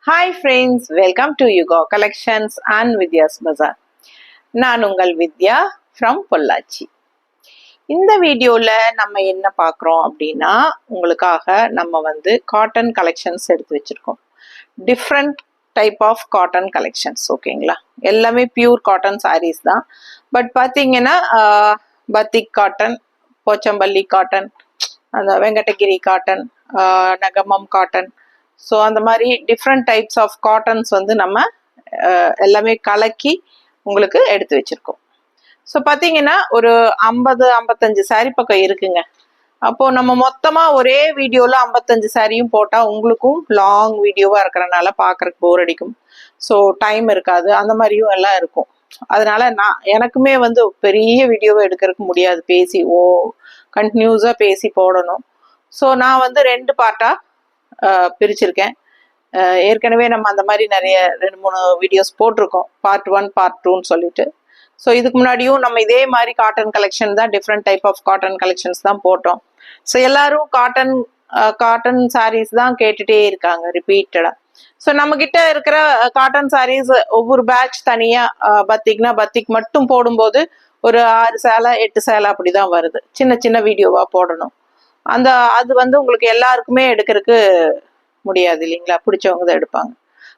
Hi friends, welcome to Yugo Collections and Vidya's Bazaar. நான் உங்கள் வித்யா from Pollachi. இந்த வீடியோல நம்ம என்ன பார்க்குறோம் அப்படின்னா உங்களுக்காக நம்ம காட்டன் கலெக்ஷன்ஸ் எடுத்து வச்சிருக்கோம். Different type of cotton collections. ஓகேங்களா, எல்லாமே பியூர் காட்டன் சாரீஸ் தான். பட் பார்த்தீங்கன்னா பத்திக் காட்டன், போச்சம்பள்ளி காட்டன், அந்த Venkatagiri cotton, Negamam cotton, so அந்த மாதிரி டிஃப்ரெண்ட் டைப்ஸ் ஆஃப் காட்டன்ஸ் நம்ம எல்லாமே கலக்கி உங்களுக்கு எடுத்து வச்சிருக்கோம். ஸோ பார்த்தீங்கன்னா ஒரு 50-55 சாரீ பக்கம் இருக்குங்க. அப்போ நம்ம மொத்தமாக ஒரே வீடியோவில் 55 சாரியும் போட்டால் உங்களுக்கும் லாங் வீடியோவாக இருக்கிறனால பார்க்குறக்கு போர் அடிக்கும். ஸோ டைம் இருக்காது, அந்த மாதிரியும் எல்லாம் இருக்கும். அதனால எனக்குமே பெரிய வீடியோவை எடுக்கிறதுக்கு முடியாது, பேசி கண்டினியூஸாக பேசி போடணும். ஸோ நான் 2 பார்ட்டாக பிரிச்சிருக்கேன். ஏற்கனவே நம்ம அந்த மாதிரி நிறைய 2-3 வீடியோஸ் போட்டிருக்கோம், பார்ட் 1 பார்ட் 2ன்னு சொல்லிட்டு. ஸோ இதுக்கு முன்னாடியும் நம்ம இதே மாதிரி காட்டன் கலெக்ஷன் தான், different type of cotton collections தான் போட்டோம். ஸோ எல்லாரும் காட்டன் சாரீஸ் தான் கேட்டுட்டே இருக்காங்க ரிப்பீட்டடா. ஸோ நம்ம கிட்ட இருக்கிற காட்டன் சாரீஸ் ஒவ்வொரு பேட்ச் தனியா பத்திக்னா பத்திக் மட்டும் போடும்போது ஒரு 6 சேலை 8 சேலை அப்படிதான் வருது. சின்ன சின்ன வீடியோவா போடணும். அது உங்களுக்கு எல்லாருக்குமே எடுக்கிறதுக்கு முடியாது இல்லைங்களா, பிடிச்சவங்க தான் எடுப்பாங்க.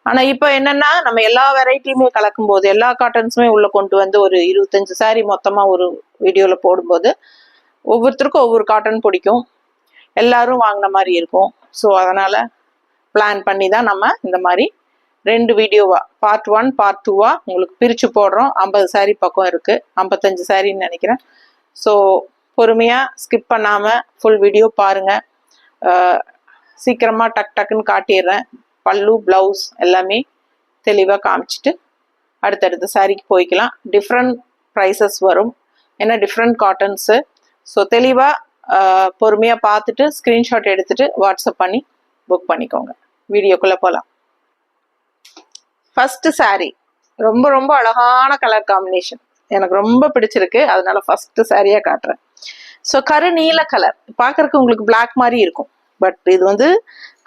ஆனா இப்போ என்னன்னா நம்ம எல்லா வெரைட்டியுமே கலக்கும் போது எல்லா காட்டன்ஸுமே உள்ள கொண்டு ஒரு 25 சாரி மொத்தமா ஒரு வீடியோல போடும்போது ஒவ்வொருத்தருக்கும் ஒவ்வொரு காட்டன் பிடிக்கும், எல்லாரும் வாங்கின மாதிரி இருக்கும். ஸோ அதனால பிளான் பண்ணி தான் நம்ம இந்த மாதிரி 2 வீடியோவா, பார்ட் 1 பார்ட் 2வா உங்களுக்கு பிரிச்சு போடுறோம். 50 சாரி பக்கம் இருக்கு, 55 சாரின்னு நினைக்கிறேன். ஸோ பொறுமையா ஸ்கிப் பண்ணாம ஃபுல் வீடியோ பாருங்க. சீக்கிரமா டக்குன்னு காட்டிடுறேன். பல்லு பிளவுஸ் எல்லாமே தெளிவாக காமிச்சிட்டு அடுத்தடுத்த சாரிக்கு போய்க்கலாம். டிஃப்ரெண்ட் ப்ரைஸஸ் வரும், ஏன்னா டிஃப்ரெண்ட் காட்டன்ஸு. ஸோ தெளிவாக பொறுமையாக பார்த்துட்டு ஸ்க்ரீன்ஷாட் எடுத்துட்டு வாட்ஸ்அப் பண்ணி புக் பண்ணிக்கோங்க. வீடியோக்குள்ளே போகலாம். ஃபர்ஸ்ட் சாரீ ரொம்ப ரொம்ப அழகான கலர் காம்பினேஷன், எனக்கு ரொம்ப பிடிச்சிருக்கு, அதனால ஃபர்ஸ்ட் சாரியாக காட்டுறேன். ஸோ கரு நீல கலர் பார்க்கறதுக்கு உங்களுக்கு பிளாக் மாதிரி இருக்கும், பட் இது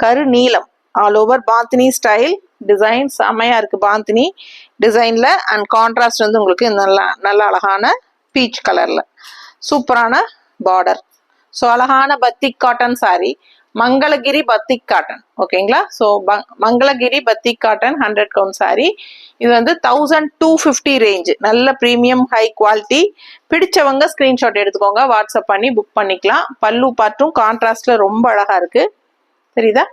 கரு நீலம், all over bandhani style design செமையா இருக்கு. பாந்தினி டிசைன்ல அண்ட் கான்ட்ராஸ்ட் உங்களுக்கு நல்ல அழகான பீச் கலர்ல சூப்பரான பார்டர். ஸோ அழகான batik cotton sari, Mangalagiri batik cotton. ஓகேங்களா, so Mangalagiri batik cotton 100 count sari. இது 1250 ரேஞ்சு, நல்ல ப்ரீமியம் ஹை குவாலிட்டி. பிடிச்சவங்க ஸ்கிரீன்ஷாட் எடுத்துக்கோங்க, வாட்ஸ்அப் பண்ணி புக் பண்ணிக்கலாம். பல்லு பாட்டும் கான்ட்ராஸ்ட்ல ரொம்ப அழகா இருக்கு, தெரியுதா?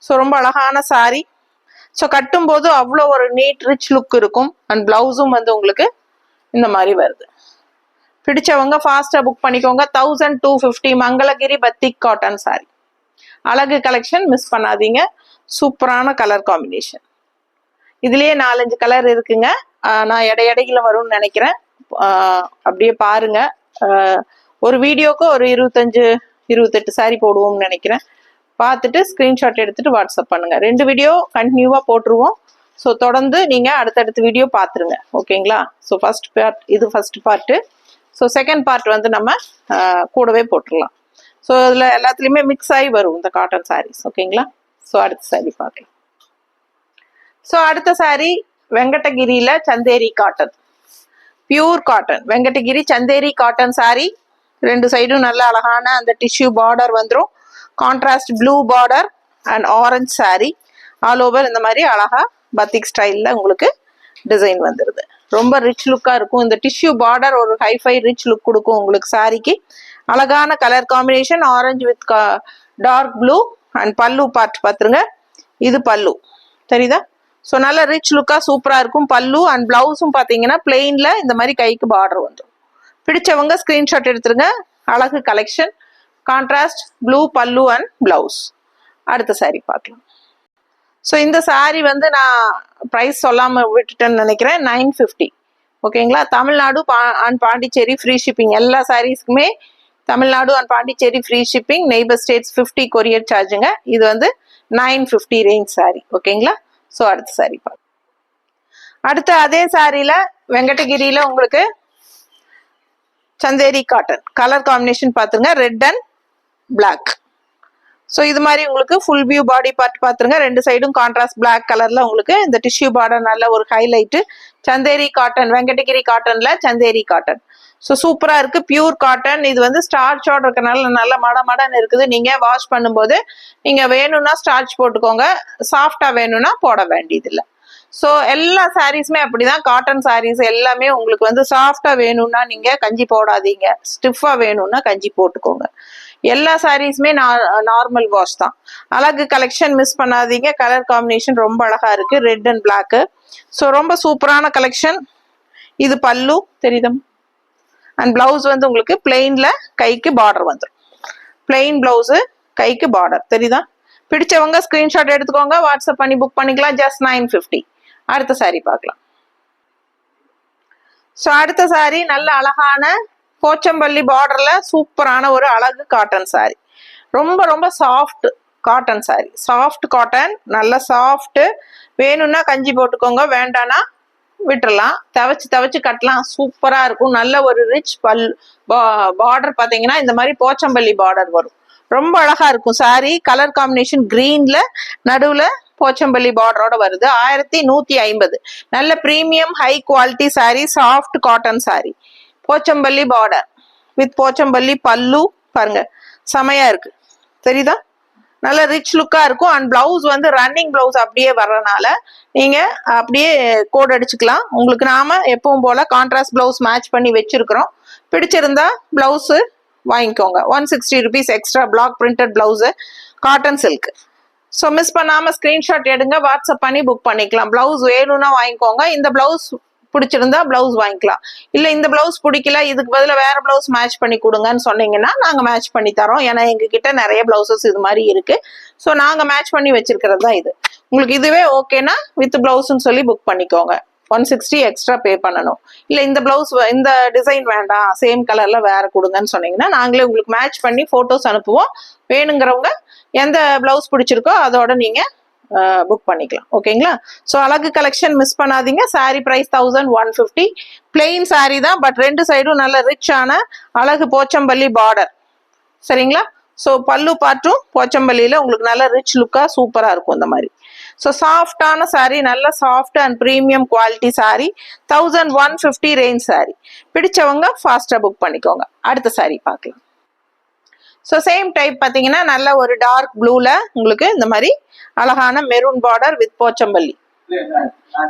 ஸோ ரொம்ப அழகான சாரி. ஸோ கட்டும் போது அவ்வளோ ஒரு நீட் ரிச் லுக் இருக்கும். அண்ட் பிளவுஸும் உங்களுக்கு இந்த மாதிரி வருது. பிடிச்சவங்க ஃபாஸ்டா புக் பண்ணிக்கோங்க. 1250 மங்களகிரி பத்திக் காட்டன் சாரி. அழகு கலெக்ஷன், மிஸ் பண்ணாதீங்க. சூப்பரான கலர் காம்பினேஷன். இதுலயே 4-5 கலர் இருக்குங்க. நான் இடையில வரும்னு நினைக்கிறேன், அப்படியே பாருங்க. ஒரு வீடியோக்கு ஒரு 25-28 சாரி போடுவோம்னு நினைக்கிறேன். பார்த்துட்டு ஸ்கிரீன்ஷாட் எடுத்துட்டு வாட்ஸ்அப் பண்ணுங்க. 2 வீடியோ கண்டினியூவா போட்டுருவோம். ஸோ தொடர்ந்து நீங்க அடுத்தடுத்த வீடியோ பார்த்துருங்க. ஓகேங்களா, ஸோ ஃபர்ஸ்ட் பார்ட் இது, first part. So second part நம்ம கூடவே போட்டுடலாம். ஸோ இதில் எல்லாத்துலேயுமே மிக்ஸ் ஆகி வரும் இந்த காட்டன் சாரீஸ். ஓகேங்களா, ஸோ அடுத்த சாரி பார்க்கலாம். ஸோ அடுத்த சாரி வெங்கடகிரியில Chanderi cotton, pure cotton Venkatagiri Chanderi cotton sari. 2 சைடும் நல்ல அழகான அந்த டிஷ்யூ பார்டர் வந்துடும். Contrast blue border and orange sari. All over இந்த மாதிரி அழகா பத்திக் ஸ்டைல்ல உங்களுக்கு டிசைன் வந்துடுது. ரொம்ப ரிச் லுக்கா இருக்கும். இந்த டிஷ்யூ பார்டர் ஒரு ஹைஃபை ரிச் லுக் கொடுக்கும் உங்களுக்கு சாரிக்கு. அழகான colour combination, orange with dark blue. And pallu part பார்த்துருங்க, இது பல்லு தெரியுதா? ஸோ நல்ல ரிச் லுக்கா சூப்பரா இருக்கும். பல்லு அண்ட் பிளவுஸும் பார்த்தீங்கன்னா பிளெயின்ல இந்த மாதிரி கைக்கு பார்டர் வந்துடும். பிடிச்சவங்க ஸ்கிரீன்ஷாட் எடுத்துருங்க. அழகு collection, contrast blue pallu and blouse. அடுத்த சாரி பார்க்கலாம். ஸோ இந்த சாரி நான் ப்ரைஸ் சொல்லாமல் விட்டுட்டேன்னு நினைக்கிறேன். 950. ஓகேங்களா, Tamil Nadu and Pondicherry free shipping. எல்லா சாரீஸ்க்குமே Tamil Nadu and Pondicherry free shipping. Neighbour states 50 courier சார்ஜுங்க. இது 950 ரேஞ்ச் சாரி. ஓகேங்களா, ஸோ அடுத்த சாரி பார்க்கலாம். அடுத்த அதே சாரியில வெங்கடகிரியில உங்களுக்கு சந்தேரி காட்டன் கலர் காம்பினேஷன் பார்த்துங்க, ரெட் அண்ட் பிளாக். ஸோ இது மாதிரி உங்களுக்கு ஃபுல் வியூ பாடி பார்ட் பார்த்துருங்க. ரெண்டு சைடும் கான்ட்ராஸ்ட் பிளாக் கலர்ல உங்களுக்கு இந்த டிஷ்யூ பார்டர் நல்ல ஒரு ஹைலைட்டு. சந்தேரி காட்டன், வெங்கடகிரி காட்டன்ல சந்தேரி காட்டன். ஸோ சூப்பரா இருக்கு, பியூர் காட்டன். இது வந்து ஸ்டார்ச்சோட இருக்கனால நல்ல மடன்னு இருக்குது. நீங்க வாஷ் பண்ணும்போது நீங்க வேணும்னா ஸ்டார்ச் போட்டுக்கோங்க, சாஃப்டா வேணும்னா போட வேண்டியதில்லை. ஸோ எல்லா சாரீஸுமே அப்படிதான். காட்டன் சாரீஸ் எல்லாமே உங்களுக்கு வந்து சாஃப்டா வேணும்னா நீங்க கஞ்சி போடாதீங்க, ஸ்டிஃபா வேணும்னா கஞ்சி போட்டுக்கோங்க. எல்லா சாரீஸுமே நார்மல் வாஷ் தான். அழகு கலெக்ஷன் மிஸ் பண்ணாதீங்க. கலர் காம்பினேஷன் ரொம்ப அழகா இருக்கு, ரெட் அண்ட் பிளாக். ஸோ ரொம்ப சூப்பரான கலெக்ஷன். இது பல்லு தெரியுதா, அண்ட் பிளவுஸ் வந்து உங்களுக்கு பிளெயின்ல கைக்கு பார்டர் வந்துடும். பிளெயின் பிளவுஸ், கைக்கு பார்டர் தெரியுதா. பிடிச்சவங்க ஸ்கிரீன்ஷாட் எடுத்துக்கோங்க, வாட்ஸ்அப் பண்ணி புக் பண்ணிக்கலாம். ஜஸ்ட் 950. அடுத்த சாரி பார்க்கலாம். ஸோ அடுத்த சாரி நல்ல அழகான போச்சம்பள்ளி பார்டர்ல சூப்பரான ஒரு அழகு காட்டன் சாரி. ரொம்ப ரொம்ப soft cotton sari, soft cotton, நல்ல சாஃப்ட். வேணும்னா கஞ்சி போட்டுக்கோங்க, வேண்டானா விட்டுறலாம். தவச்சு கட்டலாம், சூப்பரா இருக்கும். நல்ல ஒரு ரிச் பார்டர் பார்த்தீங்கன்னா இந்த மாதிரி போச்சம்பள்ளி பார்டர் வரும். ரொம்ப அழகா இருக்கும் சாரி. கலர் காம்பினேஷன் கிரீன்ல நடுவுல போச்சம்பள்ளி பார்டரோட வருது. 1150. நல்ல premium high quality sorry, soft cotton sorry. Pochampalli border with Pochampalli பல்லு பாருங்க, செமையா இருக்கு தெரியுதா. நல்ல ரிச் லுக்கா இருக்கும். அண்ட் பிளவுஸ் வந்து ரன்னிங் பிளவுஸ் அப்படியே வர்றதுனால நீங்க அப்படியே கோட் அடிச்சுக்கலாம். உங்களுக்கு நாம எப்பவும் போல கான்ட்ராஸ்ட் பிளவுஸ் மேட்ச் பண்ணி வச்சிருக்கிறோம். பிடிச்சிருந்தா பிளவுஸ் வாங்கிக்கோங்க. 160 rupees extra. Black printed blouse, cotton silk. So miss பண்ணாம ஸ்கிரீன்ஷாட் எடுங்க, வாட்ஸ்அப் பண்ணி புக் பண்ணிக்கலாம். பிளவுஸ் வேணும்னா வாங்கிக்கோங்க. இந்த பிளவுஸ் பிடிச்சிருந்தா பிளவுஸ் வாங்கிக்கலாம். இல்ல இந்த பிளவுஸ் பிடிக்கல, இதுக்கு பதிலாக வேற பிளவுஸ் மேட்ச் பண்ணி கொடுங்கன்னு சொன்னீங்கன்னா நாங்க மேட்ச் பண்ணி தரோம். ஏன்னா எங்க கிட்ட நிறைய பிளவுசஸ் இது மாதிரி இருக்கு. ஸோ நாங்க மேட்ச் பண்ணி வச்சிருக்கிறது தான் இது. உங்களுக்கு இதுவே ஓகேனா வித் பிளவுஸ்ன்னு சொல்லி புக் பண்ணிக்கோங்க. 160 எக்ஸ்ட்ரா பே பண்ணணும். இல்ல இந்த பிளவுஸ் இந்த டிசைன் வேண்டாம், சேம் கலர்ல வேற கொடுங்கன்னு சொன்னீங்கன்னா நாங்களே உங்களுக்கு மேட்ச் பண்ணி போட்டோஸ் அனுப்புவோம். வேணுங்கிறவங்க எந்த பிளவுஸ் பிடிச்சிருக்கோ அதோட நீங்க புக் பண்ணிக்கலாம். ஓகேங்களா. ஸோ அழகு கலெக்ஷன் மிஸ் பண்ணாதீங்க. Sari price 1150. பிளெயின் சாரி தான், பட் ரெண்டு சைடும் நல்ல ரிச்சான அழகு போச்சம்பள்ளி பார்டர். சரிங்களா. ஸோ பல்லு பாட்டும் போச்சம்பள்ளியில உங்களுக்கு நல்ல ரிச் லுக்கா சூப்பரா இருக்கும் இந்த மாதிரி. ஸோ சாஃப்டான சாரி, நல்ல soft and premium quality sorry. 1150 range sorry. பிடிச்சவங்க ஃபாஸ்டா புக் பண்ணிக்கோங்க. அடுத்த சாரி பார்க்கலாம். ஸோ சேம் டைப் பார்த்தீங்கன்னா நல்ல ஒரு டார்க் ப்ளூல உங்களுக்கு இந்த மாதிரி அழகான மெரூன் பார்டர் வித் போச்சம்பள்ளி.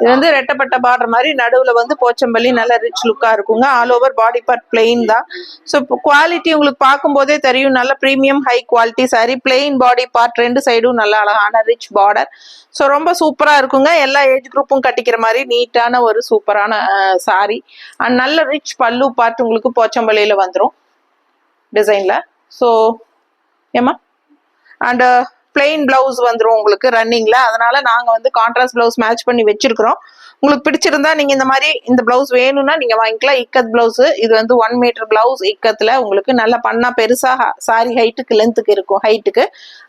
இது வந்து ரெட்டப்பட்ட பார்டர் மாதிரி நடுவுல வந்து போச்சம்பள்ளி நல்ல ரிச் லுக்கா இருக்குங்க. All over body part plain தான். ஸோ குவாலிட்டி உங்களுக்கு பார்க்கும் போதே தெரியும், நல்ல premium high quality sorry. Plain body part, ரெண்டு சைடும் நல்ல அழகான ரிச் பார்டர். ஸோ ரொம்ப சூப்பரா இருக்குங்க. எல்லா ஏஜ் குரூப்பும் கட்டிக்கிற மாதிரி நீட்டான ஒரு சூப்பரான சாரி. அண்ட் நல்ல ரிச் பல்லு பார்ட் உங்களுக்கு போச்சம்பள்ளியில வந்துடும் டிசைன்ல. ஸோ ஏமா அண்ட் பிளெயின் பிளவுஸ் வந்துடும் உங்களுக்கு ரன்னிங்ல. அதனால நாங்க வந்து கான்ட்ராஸ்ட் பிளவுஸ் மேட்ச் பண்ணி வச்சிருக்கிறோம். உங்களுக்கு பிடிச்சிருந்தா நீங்க இந்த மாதிரி இந்த பிளவுஸ் வேணும்னா நீங்க வாங்கிக்கலாம். இக்கத் பிளவுஸ், இது வந்து 1 மீட்டர் பிளவுஸ் இக்கத்துல உங்களுக்கு நல்ல பண்ணா பெருசா சாரி ஹைட்டுக்கு லென்த்துக்கு இருக்கும் ஹைட்டுக்கு.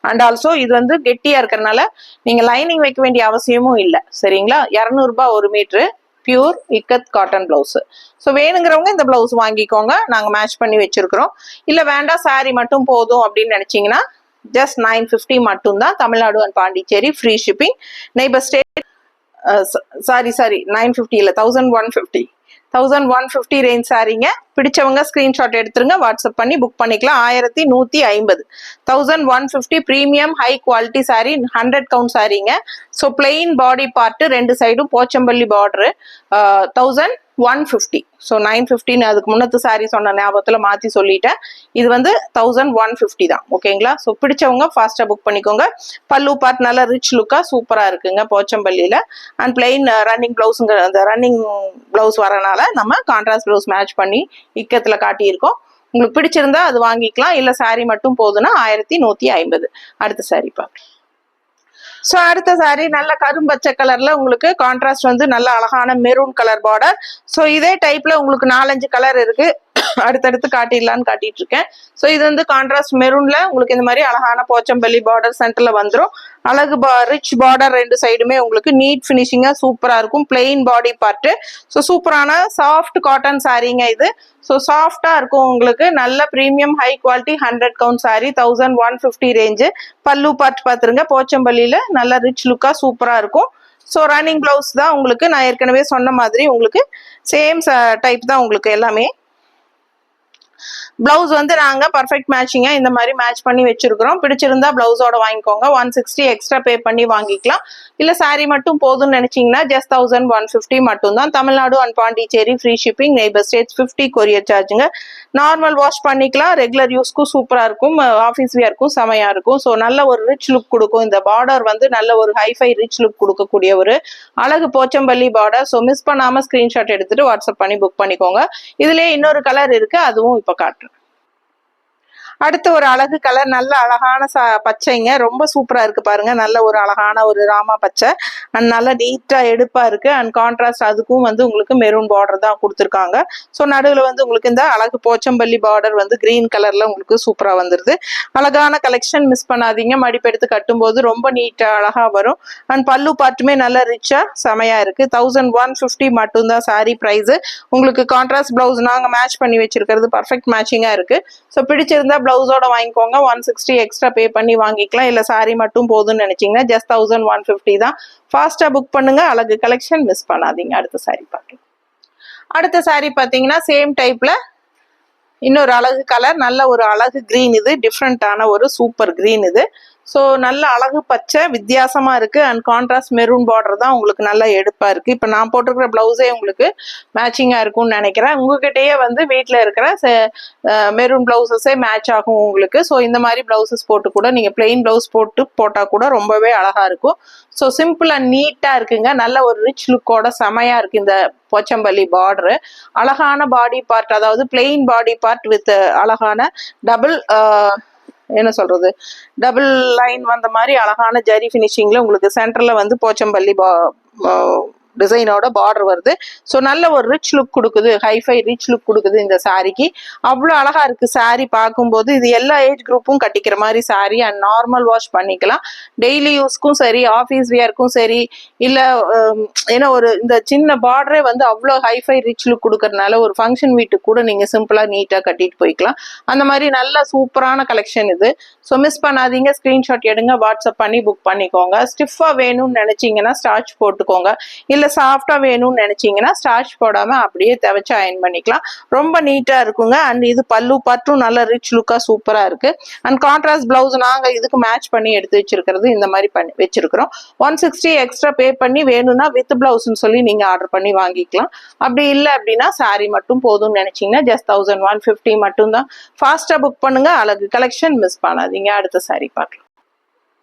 அண்ட் ஆல்சோ இது வந்து கெட்டியா இருக்கிறதுனால நீங்க லைனிங் வைக்க வேண்டிய அவசியமும் இல்லை. சரிங்களா. 200 ரூபாய் 1 metre pure ikat cotton blouse. So வேணுங்கிறவங்க இந்த பிளவுஸ் வாங்கிக்கோங்க, நாங்க மேட்ச் பண்ணி வச்சிருக்கிறோம். இல்ல வேண்டாம் சாரி மட்டும் போதும் அப்படின்னு நினைச்சீங்கன்னா ஜஸ்ட் 950 மட்டும் தான். Tamil Nadu and Pondicherry free shipping. Neighbour state sorry 950 இல்ல 1150. 1150 ரேஞ்ச் சாரிங்க. பிடிச்சவங்க ஸ்கிரீன்ஷாட் எடுத்துருங்க, வாட்ஸ்அப் பண்ணி புக் பண்ணிக்கலாம். 1150. 1150 premium high quality sorry, 100 count சாரிங்க. ஸோ பிளெயின் பாடி பார்ட், ரெண்டு சைடும் போச்சம்பள்ளி பார்டரு. 1150. ஸோ 950 அதுக்கு முன்னத்து சாரி சொன்ன ஞாபகத்துல மாத்தி சொல்லிட்டேன். இது வந்து 1150 தான். ஓகேங்களா. ஸோ பிடிச்சவங்க ஃபாஸ்டா புக் பண்ணிக்கோங்க. பல்லு பார்ட் நல்ல ரிச் லுக்கா சூப்பரா இருக்குங்க போச்சம்பள்ளியில. அண்ட் பிளெயின் ரன்னிங் பிளவுஸுங்க, அந்த ரன்னிங் பிளவுஸ் வரனால நம்ம கான்ட்ராஸ்ட் பிளவுஸ் மேட்ச் பண்ணி இக்கத்துல காட்டியிருக்கோம். உங்களுக்கு பிடிச்சிருந்தா அது வாங்கிக்கலாம். இல்ல சாரி மட்டும் போதுன்னா 1150. அடுத்த சாரி பார்க்கலாம். ஸோ அடுத்த சாரி நல்ல கரும்பச்சை கலர்ல உங்களுக்கு கான்ட்ராஸ்ட் வந்து நல்ல அழகான மெரூன் கலர் பார்டர். ஸோ இதே டைப்ல உங்களுக்கு 4-5 கலர் இருக்கு. அடுத்தடுத்து காட்டிடலான்னு காட்டிட்டு இருக்கேன். ஸோ இது வந்து கான்ட்ராஸ்ட் மெரூன்ல உங்களுக்கு இந்த மாதிரி அழகான போச்சம்பள்ளி பார்டர் சென்டர்ல வந்துடும். அழகு ரிச் பார்டர் ரெண்டு சைடுமே உங்களுக்கு நீட் ஃபினிஷிங்கா சூப்பரா இருக்கும். Plain body part. ஸோ சூப்பரான சாஃப்ட் காட்டன் சாரீங்க இது. ஸோ சாஃப்டா இருக்கும் உங்களுக்கு. நல்ல premium high quality 100 count sorry 1150 range. பல்லு பார்ட் பார்த்துருங்க. போச்சம்பள்ளியில நல்ல ரிச் லுக்கா சூப்பரா இருக்கும். ஸோ ரன்னிங் பிளவுஸ் தான் உங்களுக்கு. நான் ஏற்கனவே சொன்ன மாதிரி உங்களுக்கு சேம் டைப் தான் உங்களுக்கு எல்லாமே. பிளவுஸ் வந்து நாங்க பர்ஃபெக்ட் மேட்சிங்கா இந்த மாதிரி மேட்ச் பண்ணி வச்சிருக்கிறோம். பிடிச்சிருந்தா பிளவுஸோட வாங்கிக்கோங்க. 160 எக்ஸ்ட்ரா பே பண்ணி வாங்கிக்கலாம். இல்ல சாரி மட்டும் போதும்னு நினைச்சீங்கன்னா ஜஸ்ட் 1150 மட்டும் தான். Tamil Nadu and Pondicherry free shipping. Neighbour states 50 courier சார்ஜுங்க. நார்மல் வாஷ் பண்ணிக்கலாம். ரெகுலர் யூஸ்க்கும் சூப்பரா இருக்கும். ஆஃபீஸ் வியருக்கும் செமையா இருக்கும். ஸோ நல்ல ஒரு ரிச் லுக் கொடுக்கும். இந்த பார்டர் வந்து நல்ல ஒரு ஹைஃபை ரிச் லுக் கொடுக்கக்கூடிய ஒரு அழகு போச்சம்பள்ளி பார்டர். ஸோ மிஸ் பண்ணாம ஸ்கிரீன்ஷாட் எடுத்துட்டு வாட்ஸ்அப் பண்ணி புக் பண்ணிக்கோங்க. இதுலயே இன்னொரு கலர் இருக்கு, அதுவும் இப்ப காட்டுறேன். அடுத்து ஒரு அழகு கலர், நல்ல அழகான பச்சைங்க. ரொம்ப சூப்பரா இருக்கு பாருங்க. நல்ல ஒரு அழகான ஒரு ராமா பச்சை அண்ட் நல்ல நீட்டா எடுப்பா இருக்கு. அண்ட் கான்ட்ராஸ்ட் அதுக்கும் வந்து உங்களுக்கு மெரூன் பார்டர் தான் கொடுத்துருக்காங்க. ஸோ நடுவில் வந்து உங்களுக்கு இந்த அழகு போச்சம்பள்ளி பார்டர் வந்து கிரீன் கலர்ல உங்களுக்கு சூப்பரா வந்துருது. அழகான கலெக்ஷன், மிஸ் பண்ணாதீங்க. மடிப்பெடுத்து கட்டும்போது ரொம்ப நீட்டா அழகா வரும். அண்ட் பல்லு பார்ட்டுமே நல்ல ரிச்சா செமையா இருக்கு. 1150 மட்டும்தான் சாரி பிரைஸ். உங்களுக்கு கான்ட்ராஸ்ட் பிளவுஸ் நாங்க மேட்ச் பண்ணி வச்சிருக்கிறது பர்ஃபெக்ட் மேட்சிங்கா இருக்கு. ஸோ பிடிச்சிருந்தா பிளவுஸோட வாங்கிக்கோங்க. 160 எக்ஸ்ட்ரா பே பண்ணி வாங்கிக்கலாம். இல்ல சாரி மட்டும் போதும்னு நினைச்சீங்கன்னா ஜஸ்ட் 1150 தான். ஃபாஸ்டா புக் பண்ணுங்க. அழகு கலெக்ஷன் மிஸ் பண்ணாதீங்க. அடுத்த சாரி பார்க்கலாம். அடுத்த சாரி பாத்தீங்கன்னா சேம் டைப்ல இன்னொரு அழகு கலர், நல்ல ஒரு அழகு கிரீன். இது டிஃப்ரெண்டான ஒரு சூப்பர் கிரீன் இது. ஸோ நல்ல அழகு பச்சை வித்தியாசமா இருக்கு. அண்ட் கான்ட்ராஸ்ட் மெரூன் பார்டர் தான் உங்களுக்கு நல்லா எடுப்பா இருக்கு. இப்போ நான் போட்டிருக்கிற பிளவுஸே உங்களுக்கு மேட்சிங்கா இருக்கும்னு நினைக்கிறேன். உங்ககிட்டயே வந்து வீட்டில் இருக்கிற மெரூன் பிளவுசஸே மேட்ச் ஆகும் உங்களுக்கு. ஸோ இந்த மாதிரி பிளவுசஸ் போட்டு கூட நீங்க பிளெயின் பிளவுஸ் போட்டா கூட ரொம்பவே அழகா இருக்கும். ஸோ சிம்பிள் அண்ட் நீட்டா இருக்குங்க. நல்ல ஒரு ரிச் லுக்கோட செமையா இருக்கு இந்த போச்சம்பள்ளி பார்டரு. அழகான பாடி பார்ட், அதாவது பிளெயின் பாடி பார்ட் வித் அழகான டபுள் என்ன சொல்றது டபுள் லைன் வந்த மாதிரி அழகான ஜரி பினிஷிங்ல உங்களுக்கு சென்டர்ல வந்து போச்சம்பள்ளி டிசைனோட பார்டர் வருது. ஸோ நல்ல ஒரு ரிச் லுக் கொடுக்குது. ஹைஃபை ரிச் லுக் கொடுக்குது இந்த சாரிக்கு. அவ்வளோ அழகா இருக்கு சாரி பார்க்கும்போது. இது எல்லா ஏஜ் குரூப்பும் கட்டிக்கிற மாதிரி சாரி. அண்ட் நார்மல் வாஷ் பண்ணிக்கலாம். டெய்லி யூஸ்க்கும் சரி, ஆஃபீஸ் வியருக்கும் சரி, இல்ல ஏன்னா ஒரு இந்த சின்ன பார்டரே வந்து அவ்வளோ ஹைஃபை ரிச் லுக் கொடுக்கறதுனால ஒரு ஃபங்க்ஷன் வீட்டுக்கு கூட நீங்க சிம்பிளா நீட்டா கட்டிட்டு போய்க்கலாம். அந்த மாதிரி நல்ல சூப்பரான கலெக்ஷன் இது. ஸோ மிஸ் பண்ணாதீங்க. ஸ்கிரீன்ஷாட் எடுங்க, வாட்ஸ்அப் பண்ணி புக் பண்ணிக்கோங்க. ஸ்டிஃபா வேணும்னு நினைச்சீங்கன்னா ஸ்டார்ச் போட்டுக்கோங்க. இல்ல சாஃப்டா வேணும்னு நினைச்சீங்கன்னா ஸ்டார்ச் போடாம அப்படியே துவைச்சு அயன் பண்ணிக்கலாம். ரொம்ப நீட்டா இருக்குங்க. அண்ட் இது பல்லு பார்ட்டும் நல்ல ரிச் லுக்கா சூப்பரா இருக்கு. அண்ட் கான்ட்ராஸ்ட் பிளவுஸ் நாங்க இதுக்கு மேட்ச் பண்ணி எடுத்து வச்சிருக்கிறது இந்த மாதிரி பண்ணி வச்சிருக்கிறோம். 160 எக்ஸ்ட்ரா பே பண்ணி வேணும்னா வித் பிளவுஸ்ன்னு சொல்லி நீங்க ஆர்டர் பண்ணி வாங்கிக்கலாம். அப்படி இல்லை அப்படின்னா சாரி மட்டும் போதும்னு நினைச்சீங்கன்னா ஜஸ்ட் 1150 மட்டும் தான். ஃபாஸ்டா புக் பண்ணுங்க. அழகு கலெக்ஷன் மிஸ் பண்ணாதீங்க. அடுத்த சாரி பார்க்கலாம்.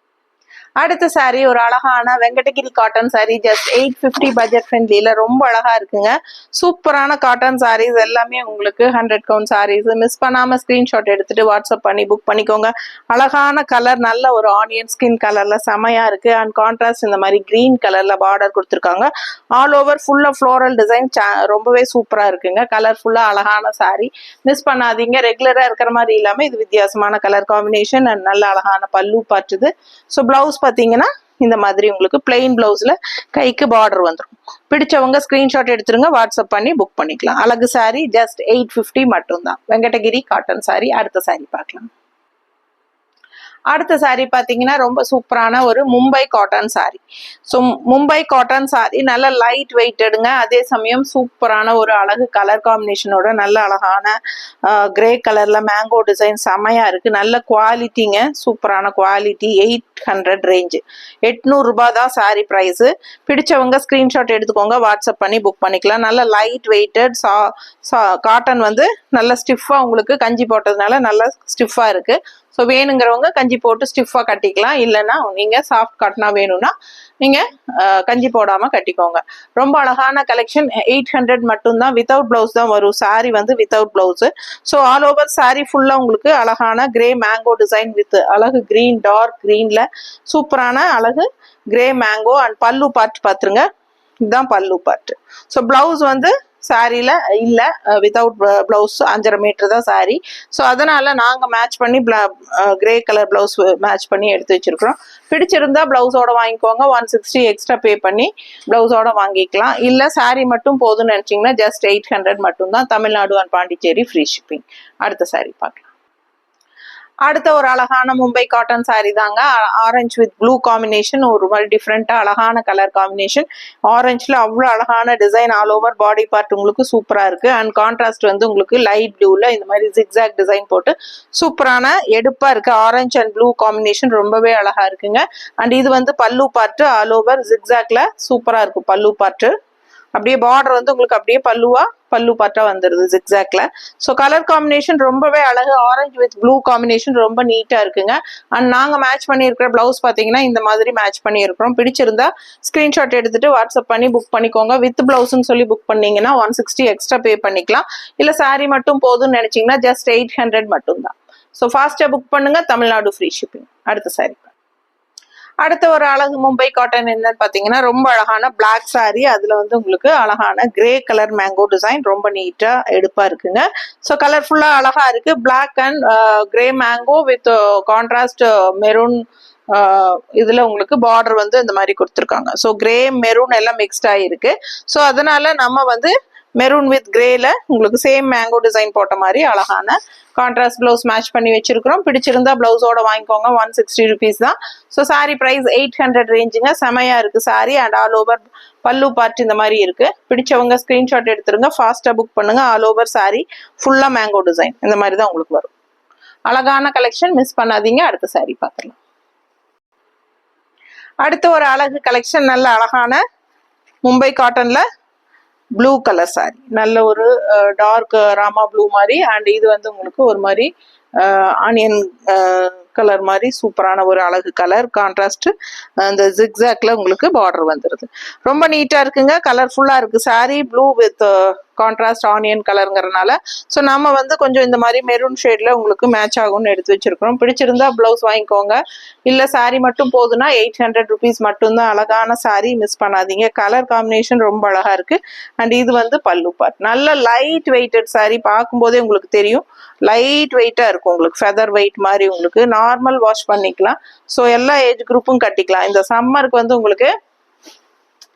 அடுத்த சாரி ஒரு அழகான Venkatagiri cotton sari. Just 850 budget ஃப்ரெண்ட்லியில ரொம்ப அழகா இருக்குங்க. சூப்பரான காட்டன் சாரீஸ் எல்லாமே உங்களுக்கு 100 கவுண்ட் சாரீஸ். மிஸ் பண்ணாம ஸ்கிரீன்ஷாட் எடுத்துட்டு வாட்ஸ்அப் பண்ணி புக் பண்ணிக்கோங்க. அழகான கலர், நல்ல ஒரு ஆனியன் ஸ்கின் கலர்ல செமையா இருக்கு. அண்ட் கான்ட்ராஸ்ட் இந்த மாதிரி கிரீன் கலர்ல பார்டர் கொடுத்துருக்காங்க. ஆல் ஓவர் ஃபுல்லா ஃப்ளோரல் டிசைன் ரொம்பவே சூப்பரா இருக்குங்க. கலர்ஃபுல்லா அழகான சாரி மிஸ் பண்ணாதீங்க. ரெகுலரா இருக்கிற மாதிரி இல்லாம இது வித்தியாசமான கலர் காம்பினேஷன். அண்ட் நல்ல அழகான பல்லு பார்த்துது. ஸோ பிளவுஸ் பாத்தீங்கன்னா இந்த மாதிரி உங்களுக்கு பிளெயின் பிளவுஸ்ல கைக்கு பார்டர் வந்துடும். பிடிச்சவங்க ஸ்கிரீன்ஷாட் எடுத்துருங்க, வாட்ஸ்அப் பண்ணி புக் பண்ணிக்கலாம். அழகு சாரி ஜஸ்ட் 850 மட்டும் தான். வெங்கடகிரி காட்டன் சாரி. அடுத்த சாரி பார்க்கலாம். அடுத்த சாரி பாத்தீங்கன்னா ரொம்ப சூப்பரான ஒரு Mumbai cotton sorry. So Mumbai cotton sorry நல்ல லைட் வெயிட்டடுங்க. அதே சமயம் சூப்பரான ஒரு அழகு கலர் காம்பினேஷனோட நல்ல அழகான கிரே கலர்ல மேங்கோ டிசைன் செமையா இருக்கு. நல்ல குவாலிட்டிங்க, சூப்பரான குவாலிட்டி. 800 ரேஞ்சு, 800 ரூபாய் தான் சாரி பிரைஸ். பிடிச்சவங்க ஸ்கிரீன்ஷாட் எடுத்துக்கோங்க, வாட்ஸ்அப் பண்ணி புக் பண்ணிக்கலாம். நல்ல லைட் வெயிட்டட் காட்டன் வந்து நல்ல ஸ்டிஃபா உங்களுக்கு கஞ்சி போட்டதுனால நல்லா ஸ்டிஃபா இருக்கு. ஸோ வேணுங்கிறவங்க கஞ்சி போட்டு ஸ்டிஃபா கட்டிக்கலாம். இல்லைன்னா நீங்க சாஃப்ட் காட்டனா வேணும்னா நீங்க கஞ்சி போடாம கட்டிக்கோங்க. ரொம்ப அழகான கலெக்ஷன். 800 மட்டும்தான். வித்தவுட் பிளவுஸ் தான் வரும் சாரி வந்து, without blouse. So all over sari ஃபுல்லா உங்களுக்கு அழகான கிரே மேங்கோ டிசைன் வித் அழகு கிரீன், டார்க் கிரீன்ல சூப்பரான அழகு grey mango. And pallu part பாத்துருங்க, இதுதான் பல்லு பார்ட். ஸோ பிளவுஸ் வந்து சாரியில் இல்லை, வித்தவுட் ப்ளவுஸ் 5.5 மீட்டர் தான் சாரி. ஸோ அதனால் நாங்கள் மேட்ச் பண்ணி கிரே கலர் ப்ளவுஸ் மேட்ச் பண்ணி எடுத்து வச்சுருக்குறோம். பிடிச்சிருந்தா ப்ளவுஸோட வாங்கிக்கோங்க, 160 எக்ஸ்ட்ரா பே பண்ணி ப்ளவுஸோட வாங்கிக்கலாம். இல்லை சாரி மட்டும் போதும்னு நினச்சிங்கன்னா ஜஸ்ட் 800 மட்டும்தான், Tamil Nadu and Pondicherry free shipping. அடுத்த சாரி பார்க்கலாம். அடுத்த ஒரு அழகான மும்பை காட்டன் சாரி தாங்க. ஆரஞ்சு வித் ப்ளூ காம்பினேஷன், ஒரு மாதிரி டிஃப்ரெண்டா அழகான கலர் காம்பினேஷன். ஆரஞ்சுல அவ்வளோ அழகான design, all over body part உங்களுக்கு சூப்பரா இருக்கு. அண்ட் கான்ட்ராஸ்ட் வந்து உங்களுக்கு லைட் ப்ளூல இந்த மாதிரி ஜிக்ஸாக் டிசைன் போட்டு சூப்பரான எடுப்பா இருக்கு. ஆரஞ்சு அண்ட் ப்ளூ காம்பினேஷன் ரொம்பவே அழகா இருக்குங்க. அண்ட் இது வந்து பல்லு பார்ட், ஆல் ஓவர் ஜிக்ஸாக்ல சூப்பரா இருக்கு பல்லு பார்ட். அப்படியே பார்டர் வந்து உங்களுக்கு அப்படியே பல்லு பார்ட்டா வந்துருது ஜிக்ஸாக்ல. ஸோ கலர் காம்பினேஷன் ரொம்பவே அழகு. ஆரஞ்சு வித் ப்ளூ காம்பினேஷன் ரொம்ப நீட்டா இருக்குங்க. அண்ட் நாங்க மேட்ச் பண்ணியிருக்கிற பிளவுஸ் பாத்தீங்கன்னா இந்த மாதிரி மேட்ச் பண்ணியிருக்கிறோம். பிடிச்சிருந்தா ஸ்கிரீன்ஷாட் எடுத்துட்டு வாட்ஸ்அப் பண்ணி புக் பண்ணிக்கோங்க. வித் பிளவுஸ்ன்னு சொல்லி புக் பண்ணீங்கன்னா 160 எக்ஸ்ட்ரா பே பண்ணிக்கலாம். இல்ல சாரி மட்டும் போதும்னு நினைச்சீங்கன்னா ஜஸ்ட் 800 மட்டும் தான். ஸோ ஃபாஸ்டா புக் பண்ணுங்க, தமிழ்நாடு ஃப்ரீ ஷிப்பிங். அடுத்த சாரி. அடுத்த ஒரு அழகு மும்பை காட்டன் என்னன்னு பாத்தீங்கன்னா ரொம்ப அழகான பிளாக் சாரி. அதுல வந்து உங்களுக்கு அழகான கிரே கலர் மேங்கோ டிசைன் ரொம்ப நீட்டா எடுப்பா இருக்குங்க. ஸோ கலர்ஃபுல்லா அழகா இருக்கு. Black and grey mango with contrast maroon. இதுல உங்களுக்கு பார்டர் வந்து இந்த மாதிரி கொடுத்துருக்காங்க. ஸோ கிரே மெரூன் எல்லாம் மிக்ஸ்ட் ஆயிருக்கு. ஸோ அதனால நம்ம வந்து மெரூன் வித் கிரேல உங்களுக்கு சேம் மேங்கோ டிசைன் போட்ட மாதிரி அழகான கான்ட்ராஸ்ட் பிளவுஸ் மேட்ச் பண்ணி வச்சிருக்கிறோம். பிடிச்சிருந்தா பிளவுஸோட வாங்கிக்கோங்க, 160 ருபீஸ் தான். ஸோ சாரி பிரைஸ் 800 ரேஞ்சுங்க. செமையா இருக்கு sari. And all over pallu part இந்த மாதிரி இருக்கு. பிடிச்சவங்க ஸ்கிரீன்ஷாட் எடுத்துருங்க, ஃபாஸ்டா புக் பண்ணுங்க. ஆல் ஓவர் சாரி ஃபுல்லா மேங்கோ டிசைன் இந்த மாதிரி தான் உங்களுக்கு வரும். அழகான கலெக்ஷன், மிஸ் பண்ணாதீங்க. அடுத்த சாரி பார்க்கலாம். அடுத்த ஒரு அழகு கலெக்ஷன், நல்ல அழகான மும்பை காட்டன்ல ப்ளூ கலர் சாரி. நல்ல ஒரு டார்க் ராமா ப்ளூ மாதிரி. அண்ட் இது வந்து உங்களுக்கு ஒரு மாதிரி ஆனியன் கலர் மாதிரி சூப்பரான ஒரு அழகு கலர். கான்ட்ராஸ்ட் அந்த ஜிக்ஸாக்ல உங்களுக்கு பார்டர் வந்துருது. ரொம்ப நீட்டா இருக்குங்க, கலர்ஃபுல்லா இருக்கு sari. Blue with contrast onion கலருங்கிறதுனால ஸோ நம்ம வந்து கொஞ்சம் இந்த மாதிரி மெரூன் ஷேட்ல உங்களுக்கு மேட்ச் ஆகும்னு எடுத்து வச்சிருக்கிறோம். பிடிச்சிருந்தா பிளவுஸ் வாங்கிக்கோங்க. இல்ல சாரி மட்டும் போதுன்னா 800 ருபீஸ் மட்டும்தான். அழகான சாரி, மிஸ் பண்ணாதீங்க. கலர் காம்பினேஷன் ரொம்ப அழகா இருக்கு. அண்ட் இது வந்து பல்லு பார்ட். நல்ல லைட் வெயிட்டட் சாரி, பார்க்கும்போதே உங்களுக்கு தெரியும் லைட் வெயிட்டா இருக்கும். உங்களுக்கு ஃபெதர் வெயிட் மாதிரி உங்களுக்கு நார்மல் வாஷ் பண்ணிக்கலாம். ஸோ எல்லா ஏஜ் குரூப்பும் கட்டிக்கலாம். இந்த சம்மருக்கு வந்து உங்களுக்கு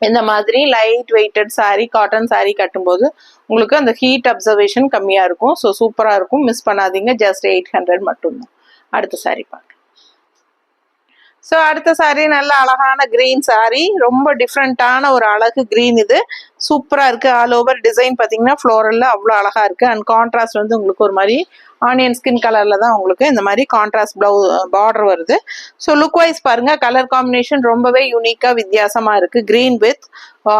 இந்த மாதிரி light weighted sari, cotton sari கட்டும்போது உங்களுக்கு அந்த ஹீட் அப்சர்வேஷன் கம்மியா இருக்கும். ஸோ சூப்பரா இருக்கும், மிஸ் பண்ணாதீங்க. ஜஸ்ட் 800 மட்டும்தான். அடுத்த சாரி பார்க்க. ஸோ அடுத்த சாரி நல்ல அழகான கிரீன் சாரி. ரொம்ப டிஃப்ரெண்டான ஒரு அழகு கிரீன். இது சூப்பரா இருக்கு. ஆல் ஓவர் டிசைன் பாத்தீங்கன்னா ஃப்ளோரல்ல அவ்வளோ அழகா இருக்கு. அண்ட் கான்ட்ராஸ்ட் வந்து உங்களுக்கு ஒரு மாதிரி ஆனியன் ஸ்கின் கலர்ல தான் உங்களுக்கு இந்த மாதிரி கான்ட்ராஸ்ட் பார்டர் வருது. ஸோ லுக் வைஸ் பாருங்க, கலர் காம்பினேஷன் ரொம்பவே யூனிக்கா வித்தியாசமா இருக்கு. கிரீன் வித்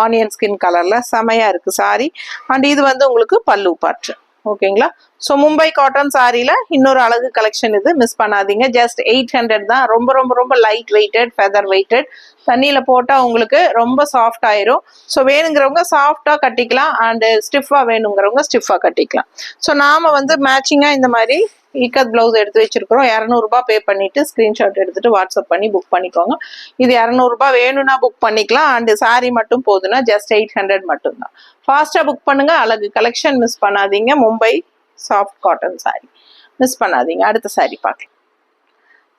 ஆனியன் ஸ்கின் கலர்ல செமையா இருக்கு சாரி. அண்ட் இது வந்து உங்களுக்கு பல்லு பார்ட். ஓகேங்களா? ஸோ மும்பை காட்டன் சாரியில இன்னொரு அழகு கலெக்ஷன் இது, மிஸ் பண்ணாதீங்க. ஜஸ்ட் 800 தான். ரொம்ப ரொம்ப ரொம்ப லைட் வெயிட்டட், ஃபெதர் வெயிட்டட். தண்ணியில போட்டா உங்களுக்கு ரொம்ப சாஃப்ட் ஆயிரும். ஸோ வேணுங்கிறவங்க சாஃப்டா கட்டிக்கலாம். அண்ட் ஸ்டிஃபா வேணுங்கிறவங்க ஸ்டிஃபா கட்டிக்கலாம். ஸோ நாம வந்து மேட்சிங்கா இந்த மாதிரி ஈக்கத் பிளவுஸ் எடுத்து வச்சிருக்கிறோம். 200 ரூபாய் பே பண்ணிட்டு ஸ்கிரீன்ஷாட் எடுத்துட்டு வாட்ஸ்அப் பண்ணி புக் பண்ணிக்கோங்க. இது 200 ரூபாய் வேணும்னா புக் பண்ணிக்கலாம். அண்ட் சாரி மட்டும் போதுன்னா ஜஸ்ட் 800 மட்டும் தான். ஃபாஸ்டா புக் பண்ணுங்க. அழகு கலெக்ஷன், மிஸ் பண்ணாதீங்க. Mumbai soft cotton sorry, miss பண்ணாதீங்க. அடுத்த சாரி பார்க்கலாம்.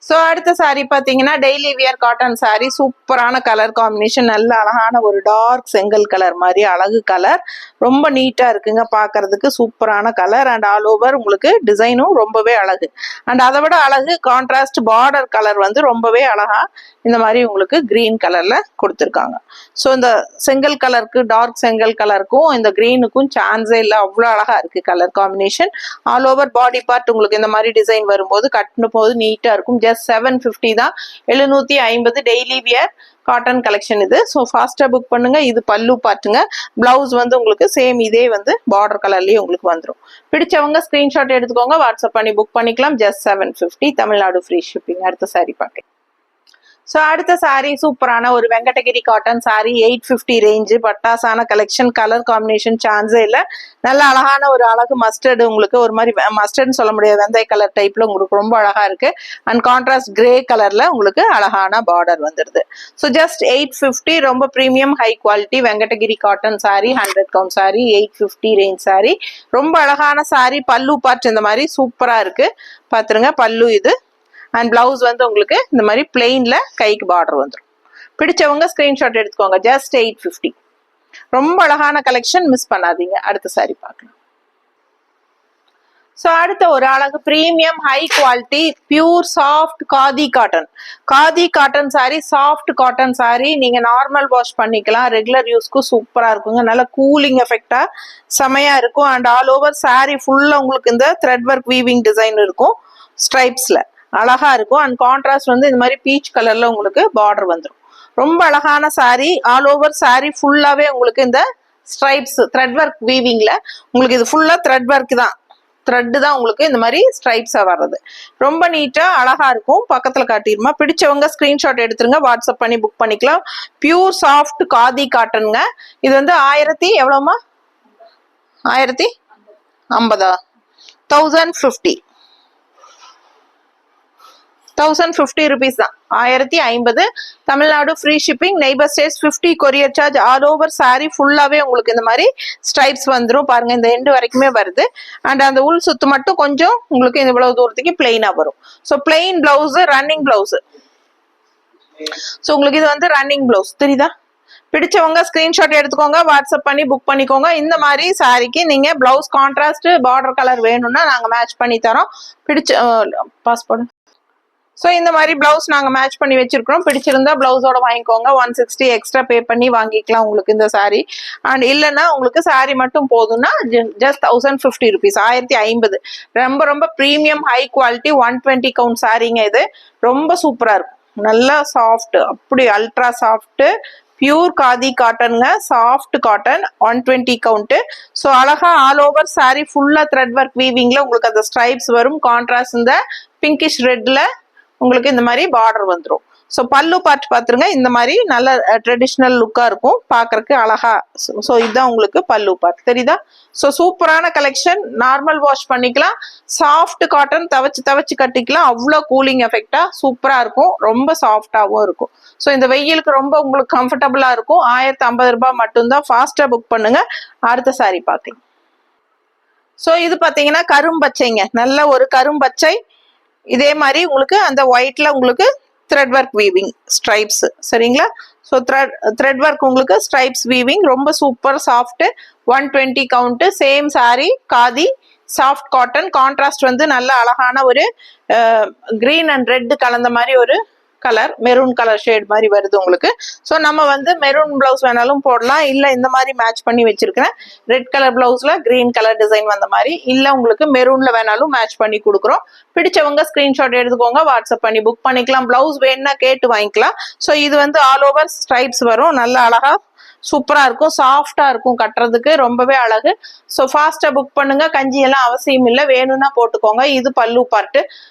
ஸோ அடுத்த சாரி பார்த்தீங்கன்னா டெய்லி வியர் காட்டன் சாரி. சூப்பரான கலர் காம்பினேஷன், நல்ல அழகான ஒரு டார்க் செங்கல் கலர் மாதிரி அழகு கலர். ரொம்ப நீட்டா இருக்குங்க பார்க்கறதுக்கு. சூப்பரான கலர். அண்ட் ஆல் ஓவர் உங்களுக்கு டிசைனும் ரொம்பவே அழகு. அண்ட் அதை விட அழகு கான்ட்ராஸ்ட் பார்டர் கலர் வந்து ரொம்பவே அழகா இந்த மாதிரி உங்களுக்கு கிரீன் கலர்ல கொடுத்துருக்காங்க. ஸோ இந்த செங்கல் கலருக்கு, டார்க் செங்கல் கலருக்கும் இந்த கிரீனுக்கும் சான்ஸே இல்லை, அவ்வளோ அழகா இருக்கு colour combination. All over body part உங்களுக்கு இந்த மாதிரி டிசைன் வரும்போது கட்டணும் போது நீட்டா இருக்கும். ஜஸ்ட் 750 தான். 750 டெய்லி வியர் காட்டன் கலெக்ஷன் இது. ஸோ ஃபாஸ்டா புக் பண்ணுங்க. இது பல்லு பார்ட்டுங்க. பிளவுஸ் வந்து உங்களுக்கு சேம் இதே வந்து பார்டர் கலர்லயே உங்களுக்கு வந்துடும். பிடிச்சவங்க ஸ்கிரீன்ஷாட் எடுத்துக்கோங்க, வாட்ஸ்அப் பண்ணி புக் பண்ணிக்கலாம். Just 750, Tamil Nadu free shipping. அடுத்த சாரி பார்க்க. ஸோ அடுத்த சாரீ சூப்பரான ஒரு வெங்கடகிரி காட்டன் சாரீ 850 ரேஞ்சு, பட்டாசான கலெக்ஷன், கலர் காம்பினேஷன் சான்ஸே இல்லை. நல்ல அழகான ஒரு அழகு மஸ்டர்டு, உங்களுக்கு ஒரு மாதிரி மஸ்டர்ட்னு சொல்ல முடியாது, வெந்தய கலர் டைப்ல உங்களுக்கு ரொம்ப அழகா இருக்கு. அண்ட் கான்ட்ராஸ்ட் கிரே கலர்ல உங்களுக்கு அழகான பார்டர் வந்துருது. ஸோ ஜஸ்ட் 850, ரொம்ப premium high quality Venkatagiri cotton sari, 100 count sari, 850 range sari. ரொம்ப அழகான சாரீ. பல்லு பார்ட் இந்த மாதிரி சூப்பரா இருக்கு, பாத்துருங்க. பல்லு இது. அண்ட் பிளவுஸ் வந்து உங்களுக்கு இந்த மாதிரி பிளெயின்ல கைக்கு பார்டர் வந்துடும். பிடிச்சவங்க ஸ்கிரீன்ஷாட் எடுத்துக்கோங்க. ஜஸ்ட் 850. ரொம்ப அழகான கலெக்ஷன், மிஸ் பண்ணாதீங்க. அடுத்த சாரி பார்க்கலாம். ஸோ அடுத்த ஒரு அழகு premium high quality pure soft khadi cotton. Khadi cotton sari, soft cotton sorry. நீங்க நார்மல் வாஷ் பண்ணிக்கலாம், ரெகுலர் யூஸ்க்கு சூப்பரா இருக்குங்க. நல்ல கூலிங் எஃபெக்டா செமையா இருக்கும். அண்ட் ஆல் ஓவர் சாரி ஃபுல்லா உங்களுக்கு இந்த த்ரெட் ஒர்க் வீவிங் டிசைன் இருக்கும், ஸ்ட்ரைப்ஸ்ல அழகா இருக்கும். அண்ட் கான்ட்ராஸ்ட் வந்து இந்த மாதிரி பீச் கலர்ல உங்களுக்கு பார்டர் வந்துடும். ரொம்ப அழகான சாரி. ஆல் ஓவர் சாரி ஃபுல்லாவே உங்களுக்கு இந்த ஸ்ட்ரைப்ஸ் த்ரெட் ஒர்க் வீவிங்ல உங்களுக்கு இது ஃபுல்லா த்ரெட் ஒர்க் தான், த்ரெட் தான் உங்களுக்கு இந்த மாதிரி ஸ்ட்ரைப்ஸா வர்றது. ரொம்ப நீட்டா அழகா இருக்கும். பக்கத்துல காட்டிடுமா. பிடிச்சவங்க ஸ்கிரீன்ஷாட் எடுத்துருங்க, வாட்ஸ்அப் பண்ணி புக் பண்ணிக்கலாம். பியூர் சாஃப்ட் காதி காட்டனுங்க. இது வந்து 1000 எவ்வளவுமா? 1050, 1050, 1050 rupees தான். 1050. Tamil Nadu free shipping, neighbour states 50 courier charge. All over sorry ஃபுல்லாவே உங்களுக்கு இந்த மாதிரி ஸ்ட்ரைப்ஸ் வந்துடும். பாருங்க, இந்த எண்டு வரைக்குமே வருது. அண்ட் அந்த உள் சுத்து மட்டும் கொஞ்சம் உங்களுக்கு இவ்வளவு தூரத்துக்கு பிளெயினா வரும். So plain blouse, running blouse. So உங்களுக்கு இது வந்து ரன்னிங் பிளவுஸ் தெரியுதா? பிடிச்சவங்க ஸ்கிரீன்ஷாட் எடுத்துக்கோங்க, வாட்ஸ்அப் பண்ணி புக் பண்ணிக்கோங்க. இந்த மாதிரி சாரிக்கு நீங்க பிளவுஸ் கான்ட்ராஸ்ட் பார்டர் கலர் வேணும்னா நாங்க மேட்ச் பண்ணி தரோம். பிடிச்ச பாஸ்போர்ட். ஸோ இந்த மாதிரி பிளவுஸ் நாங்கள் மேட்ச் பண்ணி வச்சிருக்கிறோம். பிடிச்சிருந்தா பிளவுஸோட வாங்கிக்கோங்க. 160 எக்ஸ்ட்ரா பே பண்ணி வாங்கிக்கலாம் உங்களுக்கு இந்த சாரீ. அண்ட் இல்லைன்னா உங்களுக்கு சாரீ மட்டும் போதும்னா ஜஸ்ட் 1050 rupees, 1050. ரொம்ப ரொம்ப ப்ரீமியம் ஹை குவாலிட்டி 120 கவுண்ட் சாரீங்க. இது ரொம்ப சூப்பரா இருக்கும். நல்லா சாஃப்ட், அப்படி அல்ட்ரா சாஃப்ட் பியூர் காதி காட்டனுங்க. Soft cotton, 120 count. ஸோ அழகா ஆல் ஓவர் சாரீ ஃபுல்லா த்ரெட் ஒர்க் வீவிங்ல உங்களுக்கு அந்த ஸ்ட்ரைப்ஸ் வரும். கான்ட்ராஸ்ட் இந்த பிங்கிஷ் ரெட்ல உங்களுக்கு இந்த மாதிரி பார்டர் வந்துடும். ஸோ பல்லு பார்ட் பார்த்துருங்க. இந்த மாதிரி நல்ல ட்ரெடிஷ்னல் லுக்கா இருக்கும், பார்க்கறதுக்கு அழகா. ஸோ இதுதான் உங்களுக்கு பல்லு பார்ட் தெரியுதா? ஸோ சூப்பரான கலெக்ஷன். நார்மல் வாஷ் பண்ணிக்கலாம். சாஃப்ட் காட்டன், தவச்சு கட்டிக்கலாம். அவ்வளோ கூலிங் எஃபெக்டா சூப்பரா இருக்கும். ரொம்ப சாஃப்டாகவும் இருக்கும். ஸோ இந்த வெயிலுக்கு ரொம்ப உங்களுக்கு கம்ஃபர்டபுளா இருக்கும். 1050 ரூபாய் மட்டும்தான். ஃபாஸ்டா புக் பண்ணுங்க. அடுத்த சாரி பார்க்கலாம். ஸோ இது பார்த்தீங்கன்னா கரும்பச்சைங்க. நல்ல ஒரு கரும்பச்சை. இதே மாதிரி உங்களுக்கு அந்த ஒயிட்ல உங்களுக்கு த்ரெட் ஒர்க் வீவிங் ஸ்ட்ரைப்ஸ், சரிங்களா? ஸோ த்ரெட் ஒர்க் உங்களுக்கு ஸ்ட்ரைப்ஸ் வீவிங் ரொம்ப super soft. 120 count. Same sorry khadi soft cotton. Contrast வந்து நல்ல அழகான ஒரு கிரீன் அண்ட் ரெட் கலந்த மாதிரி ஒரு கலர், மெரூன் கலர் ஷேட் மாதிரி வருது உங்களுக்கு. ஸோ நம்ம வந்து மெரூன் பிளவுஸ் வேணாலும் போடலாம், இல்லை இந்த மாதிரி மேட்ச் பண்ணி வச்சிருக்கிறேன். ரெட் கலர் பிளவுஸ்ல கிரீன் கலர் டிசைன் வந்த மாதிரி, இல்லை உங்களுக்கு மெரூன்ல வேணாலும் மேட்ச் பண்ணி கொடுக்குறோம். பிடிச்சவங்க ஸ்கிரீன்ஷாட் எடுத்துக்கோங்க, வாட்ஸ்அப் பண்ணி புக் பண்ணிக்கலாம். பிளவுஸ் வேணும்னா கேட்டு வாங்கிக்கலாம். ஸோ இது வந்து ஆல் ஓவர் ஸ்ட்ரைப்ஸ் வரும். நல்ல அழகா சூப்பரா இருக்கும், சாஃப்டா இருக்கும், கட்டுறதுக்கு ரொம்பவே அழகு. ஸோ ஃபாஸ்டா புக் பண்ணுங்க. கஞ்சி எல்லாம் அவசியம் இல்லை, வேணும்னா போட்டுக்கோங்க. இது பல்லு பார்ட்டு.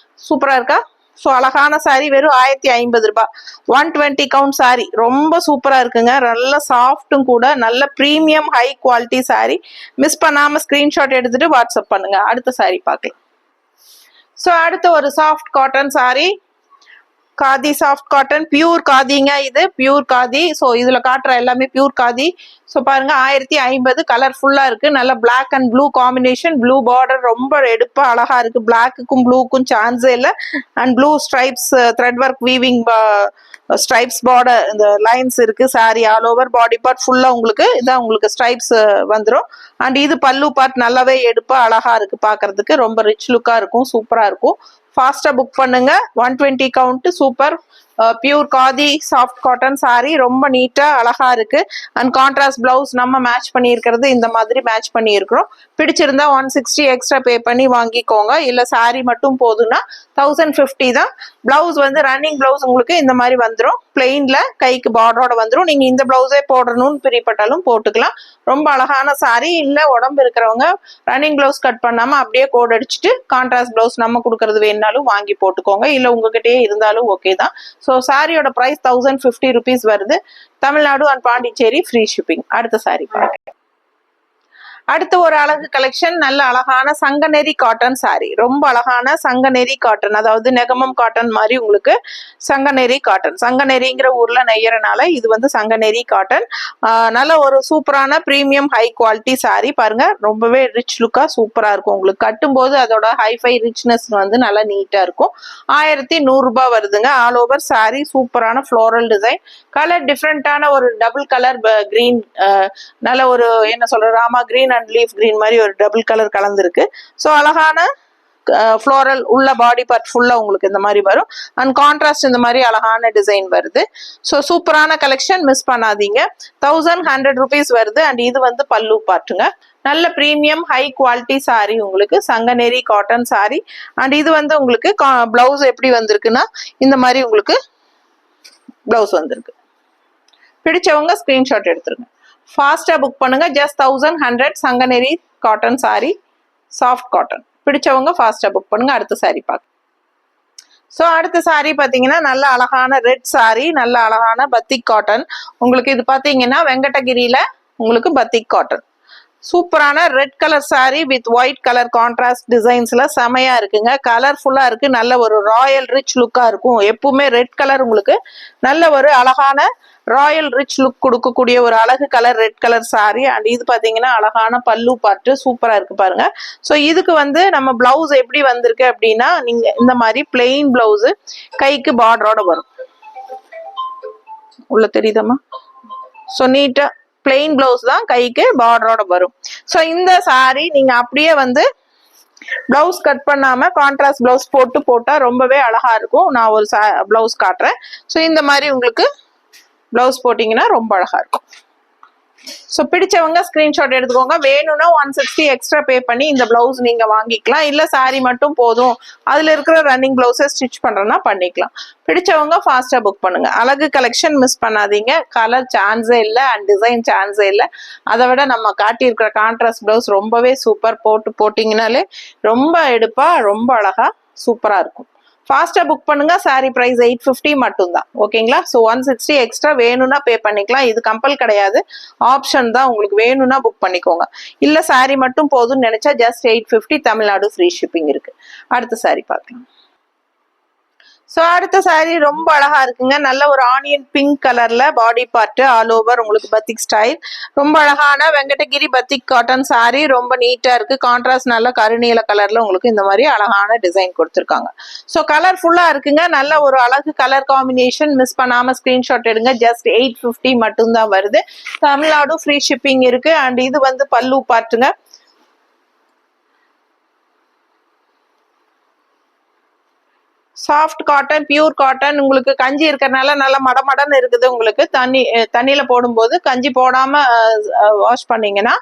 சூப்பரா இருக்கா? ஸோ அழகான சாரி வெறும் 1050 ரூபாய். 120 கவுண்ட் சாரி. ரொம்ப சூப்பரா இருக்குங்க. நல்ல சாஃப்டும் கூட. நல்ல premium high quality sari. Miss பண்ணாம ஸ்கிரீன்ஷாட் எடுத்துட்டு வாட்ஸ்அப் பண்ணுங்க. அடுத்த சாரி பார்க்கலாம். ஸோ அடுத்த ஒரு soft cotton sari. Khadi soft cotton, pure காதிங்க. இது பியூர் காதி. ஸோ இதுல காட்டுற எல்லாமே பியூர் காதி. ஸோ பாருங்க, 1050. கலர்ஃபுல்லா இருக்கு. நல்ல black and blue combination. Blue border ரொம்ப எடுப்பா அழகா இருக்கு. பிளாக்குக்கும் ப்ளூக்கும் சான்ஸே இல்லை. And blue stripes thread work weaving stripes border, இந்த லைன்ஸ் இருக்கு. Sari all over body part ஃபுல்லா உங்களுக்கு இதான் உங்களுக்கு ஸ்ட்ரைப்ஸ் வந்துடும். அண்ட் இது பல்லு பார்ட் நல்லாவே எடுப்பா அழகா இருக்கு, பாக்குறதுக்கு ரொம்ப ரிச் லுக்கா இருக்கும், சூப்பரா இருக்கும். ஃபாஸ்டா புக் பண்ணுங்க. 120 count. Super pure khadi soft cotton sorry. ரொம்ப நீட்டா அழகா இருக்கு. அண்ட் கான்ட்ராஸ்ட் பிளவுஸ் நம்ம மேட்ச் பண்ணி இருக்கிறது இந்த மாதிரி மேட்ச் பண்ணி இருக்கிறோம். பிடிச்சிருந்தா 160 எக்ஸ்ட்ரா பே பண்ணி வாங்கிக்கோங்க. இல்ல சாரி மட்டும் போதும்னா 1050 தான். பிளவுஸ் வந்து ரன்னிங் பிளவுஸ் உங்களுக்கு இந்த மாதிரி வந்துடும். பிளெயின்ல கைக்கு பார்டரோட வந்துடும். நீங்க இந்த பிளவுஸே போடணும்னு பிரியப்பட்டாலும் போட்டுக்கலாம். ரொம்ப அழகான சாரி. இல்ல உடம்பு இருக்கிறவங்க ரன்னிங் பிளவுஸ் கட் பண்ணாம அப்படியே கோட் அடிச்சுட்டு கான்ட்ராஸ்ட் பிளவுஸ் நம்ம கொடுக்கறது வேணும்னாலும் வாங்கி போட்டுக்கோங்க. இல்ல உங்ககிட்டயே இருந்தாலும் ஓகே தான். ஸோ ஸோ சாரியோட ப்ரைஸ் 1050 rupees வருது. Tamil Nadu and Pondicherry free shipping. அடுத்த சாரி பாருங்க. அடுத்து ஒரு அழகு கலெக்ஷன், நல்ல அழகான சங்கநெறி காட்டன் சாரி. ரொம்ப அழகான சங்கநெறி காட்டன், அதாவது நெகமம் காட்டன் மாதிரி உங்களுக்கு சங்கநெறி காட்டன். சங்கநெறிங்கிற ஊர்ல நெய்யறனால இது வந்து சங்கநெறி காட்டன். நல்ல ஒரு சூப்பரான பிரீமியம் ஹை குவாலிட்டி சாரி. பாருங்க, ரொம்பவே ரிச் லுக்கா சூப்பரா இருக்கும். உங்களுக்கு கட்டும் போது அதோட ஹைஃபை ரிச்னஸ் வந்து நல்லா நீட்டா இருக்கும். 1100 ரூபாய் வருதுங்க. ஆல் ஓவர் சாரி சூப்பரான ஃப்ளோரல் டிசைன். கலர் டிஃப்ரெண்டான ஒரு டபுள் கலர் கிரீன், நல்ல ஒரு என்ன சொல்ற Rama green and leaf green மாதிரி ஒரு டபுள் கலர் கலந்துருக்கு. ஸோ அழகான ஃப்ளோரல் உள்ள பாடி பார்ட் ஃபுல்லா உங்களுக்கு இந்த மாதிரி வரும். அண்ட் கான்ட்ராஸ்ட் இந்த மாதிரி அழகான டிசைன் வருது. ஸோ சூப்பரான கலெக்ஷன், மிஸ் பண்ணாதீங்க. 1100 rupees வருது. அண்ட் இது வந்து பல்லு பார்ட்டுங்க. நல்ல பிரீமியம் ஹை குவாலிட்டி சாரி, உங்களுக்கு சங்கநெறி காட்டன் சாரி. அண்ட் இது வந்து உங்களுக்கு பிளவுஸ் எப்படி வந்திருக்குன்னா இந்த மாதிரி உங்களுக்கு பிளவுஸ் வந்திருக்கு. பிடிச்சவங்க ஸ்கிரீன்ஷாட் எடுத்துருங்க. ஃபாஸ்டா புக் பண்ணுங்க. Just 1100 Sanganeri cotton sari, soft cotton. பிடிச்சவங்க ஃபாஸ்டா புக் பண்ணுங்க. அடுத்த சாரி பார்க்க. ஸோ அடுத்த சாரி பார்த்தீங்கன்னா நல்ல அழகான ரெட் சாரி, நல்ல அழகான பத்திக் காட்டன். உங்களுக்கு இது பார்த்தீங்கன்னா வெங்கடகிரியில உங்களுக்கு பத்திக் காட்டன். சூப்பரான red colour sari with white colour contrast டிசைன்ஸ்ல செமையா இருக்குங்க. கலர்ஃபுல்லா இருக்கு. நல்ல ஒரு ராயல் ரிச் லுக்கா இருக்கும். எப்பவுமே ரெட் கலர் உங்களுக்கு நல்ல ஒரு அழகான ராயல் ரிச் லுக் கொடுக்கக்கூடிய ஒரு அழகு colour red colour sorry. And இது பாத்தீங்கன்னா அழகான பல்லு பாட்டு சூப்பரா இருக்கு பாருங்க. ஸோ இதுக்கு வந்து நம்ம பிளவுஸ் எப்படி வந்திருக்கு அப்படின்னா, நீங்க இந்த மாதிரி பிளெயின் பிளவுஸ் கைக்கு பார்டரோட வரும். உள்ள தெரியுதம்மா? ஸோ நீட்டா பிளெயின் பிளவுஸ் தான் கைக்கு பார்டரோட வரும். ஸோ இந்த சாரி நீங்க அப்படியே வந்து பிளவுஸ் கட் பண்ணாம கான்ட்ராஸ்ட் பிளவுஸ் போட்டா ரொம்பவே அழகா இருக்கும். நான் ஒரு பிளவுஸ் காட்டுறேன். ஸோ இந்த மாதிரி உங்களுக்கு பிளவுஸ் போட்டீங்கன்னா ரொம்ப அழகா இருக்கும். ஸோ பிடிச்சவங்க ஸ்கிரீன்ஷாட் எடுத்துக்கோங்க. வேணும்னா 160 எக்ஸ்ட்ரா பே பண்ணி இந்த பிளவுஸ் நீங்க வாங்கிக்கலாம். இல்ல சாரி மட்டும் போதும், அதுல இருக்கிற ரன்னிங் பிளவுஸை ஸ்டிச் பண்றேன்னா பண்ணிக்கலாம். பிடிச்சவங்க ஃபாஸ்டா புக் பண்ணுங்க. அழகு கலெக்ஷன் மிஸ் பண்ணாதீங்க. கலர் சான்ஸே இல்லை அண்ட் டிசைன் சான்ஸே இல்லை. அதை விட நம்ம காட்டியிருக்கிற கான்ட்ராஸ்ட் பிளவுஸ் ரொம்பவே சூப்பர். போட்டிங்கனாலே ரொம்ப எடுப்பா ரொம்ப அழகா சூப்பரா இருக்கும். ஃபாஸ்டா புக் பண்ணுங்க. சாரி பிரைஸ் 850 மட்டும் தான். ஓகேங்களா? ஸோ 160 எக்ஸ்ட்ரா வேணும்னா பே பண்ணிக்கலாம். இது கம்பல் கிடையாது, ஆப்ஷன் தான். உங்களுக்கு வேணும்னா புக் பண்ணிக்கோங்க. இல்ல சாரி மட்டும் போதும்னு நினைச்சா ஜஸ்ட் 850 தமிழ்நாடு ஃப்ரீ ஷிப்பிங் இருக்கு. அடுத்த சாரி பார்க்கலாம். ஸோ அடுத்த சாரி ரொம்ப அழகா இருக்குங்க. நல்ல ஒரு ஆனியன் பிங்க் கலர்ல பாடி பார்ட் ஆல் ஓவர் உங்களுக்கு பத்திக் ஸ்டைல். ரொம்ப அழகான வெங்கடகிரி பத்திக் காட்டன் சாரி. ரொம்ப நீட்டா இருக்கு. கான்ட்ராஸ்ட் நல்ல கருநீல கலர்ல உங்களுக்கு இந்த மாதிரி அழகான டிசைன் கொடுத்துருக்காங்க. ஸோ கலர்ஃபுல்லா இருக்குங்க. நல்ல ஒரு அழகு கலர் காம்பினேஷன். மிஸ் பண்ணாம ஸ்கிரீன்ஷாட் எடுங்க. ஜஸ்ட் 850 மட்டும்தான் வருது. தமிழ்நாடு ஃப்ரீ ஷிப்பிங் இருக்கு. அண்ட் இது வந்து பல்லு பார்ட்டுங்க. Soft cotton, pure cotton. உங்களுக்கு கஞ்சி இருக்கிறதுனால நல்லா மடமடன்னு இருக்குது. உங்களுக்கு தண்ணியில போடும்போது கஞ்சி போடாம வாஷ் பண்ணீங்கன்னா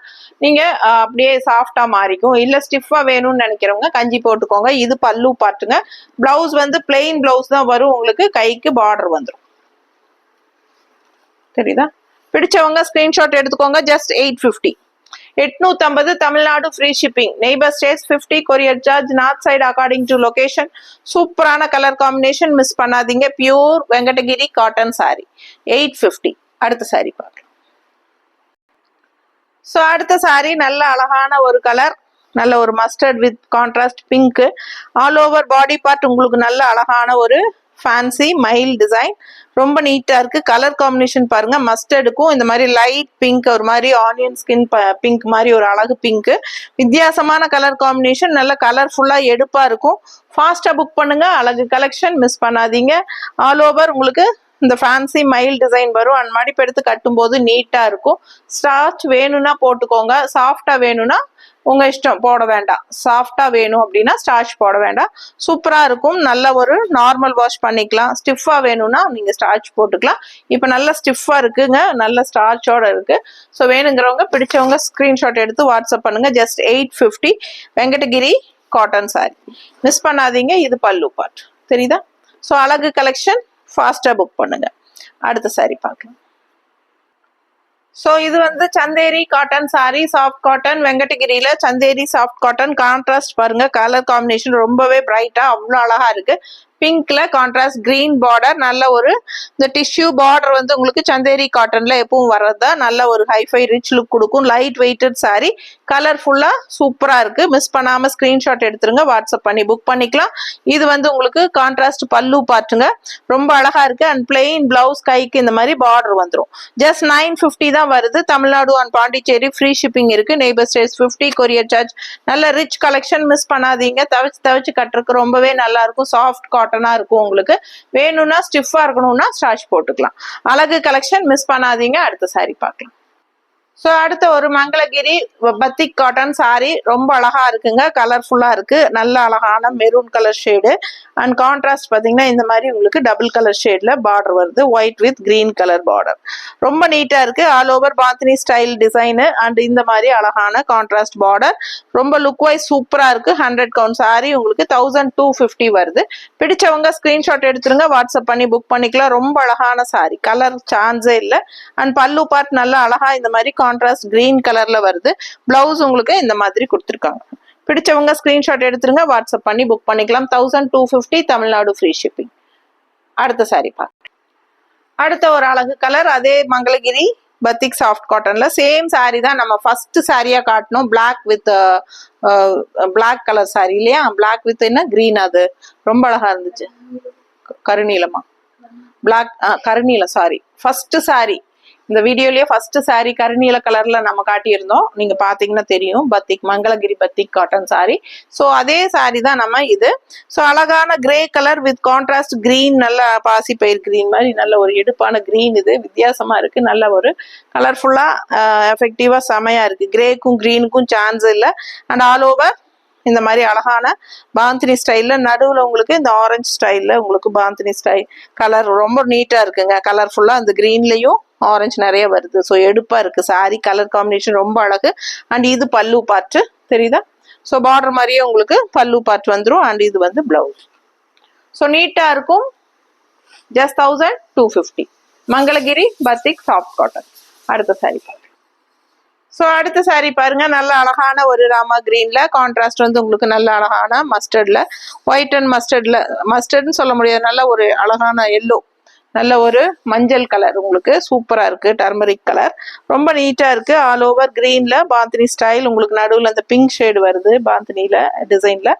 நீங்க அப்படியே சாஃப்டா மாறிக்கும். இல்ல ஸ்டிஃபா வேணும்னு நினைக்கிறவங்க கஞ்சி போட்டுக்கோங்க. இது பல்லு பாட்டுங்க. பிளவுஸ் வந்து பிளெயின் பிளவுஸ் தான் வரும். உங்களுக்கு கைக்கு பார்டர் வந்துடும். தெரியுதா? பிடிச்சவங்க ஸ்கிரீன்ஷாட் எடுத்துக்கோங்க. Just 850. 850 Tamil Nadu free shipping. Neighbour states 50 courier charge. North side according to location. சூப்பரான கலர் காம்பினேஷன், மிஸ் பண்ணாதீங்க. Pure Venkatagiri cotton sorry 850. அடுத்த சாரி பார்க்கலாம். ஸோ அடுத்த சாரி நல்ல அழகான ஒரு கலர், நல்ல ஒரு mustard with contrast pink. All over body part உங்களுக்கு நல்ல அழகான ஒரு ஃபேன்சி மைல் டிசைன். ரொம்ப நீட்டா இருக்கு. கலர் காம்பினேஷன் பாருங்க. மஸ்டர்டுக்கும் இந்த மாதிரி லைட் பிங்க், ஒரு மாதிரி ஆனியன் ஸ்கின் பிங்க் மாதிரி ஒரு அழகு பிங்க். வித்தியாசமான கலர் காம்பினேஷன். நல்ல கலர்ஃபுல்லா எடுப்பா இருக்கும். ஃபாஸ்டா புக் பண்ணுங்க. அழகு கலெக்ஷன் மிஸ் பண்ணாதீங்க. ஆல் ஓவர் உங்களுக்கு இந்த ஃபேன்சி மைல் டிசைன் வரும். அண்ட் மடிப்பு எடுத்து கட்டும் போது நீட்டா இருக்கும். ஸ்டார்ச் வேணும்னா போட்டுக்கோங்க. சாஃப்டா வேணும்னா உங்க இஷ்டம், போட வேண்டாம். சாஃப்டா வேணும் அப்படின்னா ஸ்டார்ச் போட வேண்டாம். சூப்பரா இருக்கும். நல்ல ஒரு நார்மல் வாஷ் பண்ணிக்கலாம். ஸ்டிஃபா வேணும்னா நீங்க ஸ்டார்ச் போட்டுக்கலாம். இப்ப நல்ல ஸ்டிஃபா இருக்குங்க. நல்ல ஸ்டார்ச்சோட இருக்கு. ஸோ வேணுங்கிறவங்க பிடிச்சவங்க ஸ்கிரீன்ஷாட் எடுத்து வாட்ஸ்அப் பண்ணுங்க. Just 850 Venkatagiri cotton sorry. Miss பண்ணாதீங்க. இது பல்லு பார்ட். தெரியுதா? ஸோ அழகு கலெக்ஷன். ஃபாஸ்டா புக் பண்ணுங்க. அடுத்த சாரி பார்க்கலாம். ஸோ இது வந்து Chanderi cotton sari, soft cotton. வெங்கடகிரியில சந்தேரி சாஃப்ட் காட்டன். கான்ட்ராஸ்ட் பாருங்க. கலர் காம்பினேஷன் ரொம்பவே பிரைட்டா அவ்வளோ அழகா இருக்கு. பிங்க்ல கான்ட்ராஸ்ட் கிரீன் பார்டர், நல்ல ஒரு இந்த டிஷ்யூ பார்டர் வந்து உங்களுக்கு சந்தேரி காட்டன்ல எப்பவும் வர்றதா நல்ல ஒரு ஹைஃபை ரிச் லுக் கொடுக்கும். லைட் வெயிட்டட் சாரி, கலர்ஃபுல்லா சூப்பரா இருக்கு. மிஸ் பண்ணாம ஸ்கிரீன்ஷாட் எடுத்துருங்க, வாட்ஸ்அப் பண்ணி புக் பண்ணிக்கலாம். இது வந்து உங்களுக்கு கான்ட்ராஸ்ட் பல்லு பாட்டுங்க, ரொம்ப அழகா இருக்கு. அண்ட் பிளெயின் பிளவுஸ், கைக்கு இந்த மாதிரி பார்டர் வந்துடும். ஜஸ்ட் 950 தான் வருது. Tamil Nadu and Pondicherry free shipping இருக்கு. Neighbour states 50 courier charge. நல்ல ரிச் கலெக்ஷன், மிஸ் பண்ணாதீங்க. தவிச்சு கட்டுறதுக்கு ரொம்பவே நல்லா இருக்கும். சாஃப்ட் காட்டனா இருக்கும். உங்களுக்கு வேணும்னா ஸ்டிஃபா இருக்கணும்னா ஸ்டார்ச் போட்டுக்கலாம். அழகு கலெக்ஷன், மிஸ் பண்ணாதீங்க. அடுத்த சாரி பார்க்கலாம். ஸோ அடுத்த ஒரு மங்களகிரி பத்திக் காட்டன் சாரி, ரொம்ப அழகா இருக்குங்க. கலர்ஃபுல்லா இருக்கு. நல்ல அழகான maroon colour shade and contrast பார்த்தீங்கன்னா இந்த மாதிரி உங்களுக்கு டபுள் கலர் ஷேட்ல பார்டர் வருது. White with green colour border, ரொம்ப நீட்டா இருக்கு. All over bandhani style design and இந்த மாதிரி அழகான கான்ட்ராஸ்ட் பார்டர், ரொம்ப லுக் வைஸ் சூப்பரா இருக்கு. 100 கவுண்ட் சாரி உங்களுக்கு 1250 வருது. பிடிச்சவங்க ஸ்கிரீன்ஷாட் எடுத்துருங்க, வாட்ஸ்அப் பண்ணி புக் பண்ணிக்கலாம். ரொம்ப அழகான சாரி, கலர் சான்ஸே இல்லை. அண்ட் பல்லு பார்ட் நல்லா அழகா இந்த மாதிரி கான்ட்ராஸ்ட் கிரீன் கலர்ல வருது. பிளவுஸ் உங்களுக்கு இந்த மாதிரி கொடுத்துருக்காங்க. பிடிச்சவங்க ஸ்கிரீன்ஷாட் எடுத்துருங்க, வாட்ஸ்அப் பண்ணி புக் பண்ணிக்கலாம். 1250 தமிழ்நாடு ஃப்ரீ ஷிப்பிங். அடுத்த சாரி பார்க்க. அடுத்த ஒரு அழகு கலர், அதே மங்களகிரி பத்திக் சாஃப்ட் காட்டன்ல சேம் சாரி தான் நம்ம ஃபர்ஸ்ட் சாரியா காட்டணும். Black with black colour sari இல்லையா? பிளாக் வித் என்ன கிரீன், அது ரொம்ப அழகா இருந்துச்சு. கருநீலமா பிளாக், கருநீலம் சாரி. ஃபர்ஸ்ட் சாரி இந்த வீடியோலயே ஃபர்ஸ்ட் சாரி கருநீல கலர்ல நம்ம காட்டியிருந்தோம். நீங்க பாத்தீங்கன்னா தெரியும். பத்திக் Mangalagiri batik cotton sorry. So அதே சாரி தான் நம்ம இது. ஸோ அழகான grey colour with contrast green, நல்ல பாசி பயிர் கிரீன் மாதிரி நல்ல ஒரு எடுப்பான கிரீன். இது வித்தியாசமா இருக்கு. நல்ல ஒரு கலர்ஃபுல்லா எஃபெக்டிவா செமையா இருக்கு. கிரேக்கும் கிரீனுக்கும் சான்ஸ் இல்லை. அண்ட் ஆல் ஓவர் இந்த மாதிரி அழகான பாந்தினி ஸ்டைல்ல, நடுவுல உங்களுக்கு இந்த ஆரஞ்சு ஸ்டைல்ல உங்களுக்கு பாந்தினி ஸ்டைல் கலர் ரொம்ப நீட்டா இருக்குங்க. கலர்ஃபுல்லா அந்த கிரீன்லயும் ஆரஞ்சு நிறைய வருது. ஸோ எடுப்பா இருக்கு சாரி. கலர் காம்பினேஷன் ரொம்ப அழகு. அண்ட் இது பல்லு பார்ட் தெரியுதா? ஸோ பார்டர் மாதிரியே உங்களுக்கு பல்லு பார்ட் வந்துடும். அண்ட் இது வந்து பிளவுஸ். ஸோ நீட்டா இருக்கும். Just 1250 Mangalagiri batik soft cotton. அடுத்த சாரி பாருங்க. ஸோ அடுத்த சாரி பாருங்க, நல்ல அழகான ஒரு ராமா கிரீன்ல கான்ட்ராஸ்ட் வந்து உங்களுக்கு நல்ல அழகான மஸ்டர்ட்ல, ஒயிட் அண்ட் மஸ்டர்ட்ல, மஸ்டர்ட்னு சொல்ல முடியாது, நல்ல ஒரு அழகான எல்லோ, நல்ல ஒரு மஞ்சள் கலர் உங்களுக்கு சூப்பரா இருக்கு. டர்மரிக் கலர் ரொம்ப நீட்டா இருக்கு. ஆல் ஓவர் கிரீன்ல பாந்தினி ஸ்டைல், உங்களுக்கு நடுவில் அந்த பிங்க் ஷேடு வருது. பாந்தினில டிசைன்ல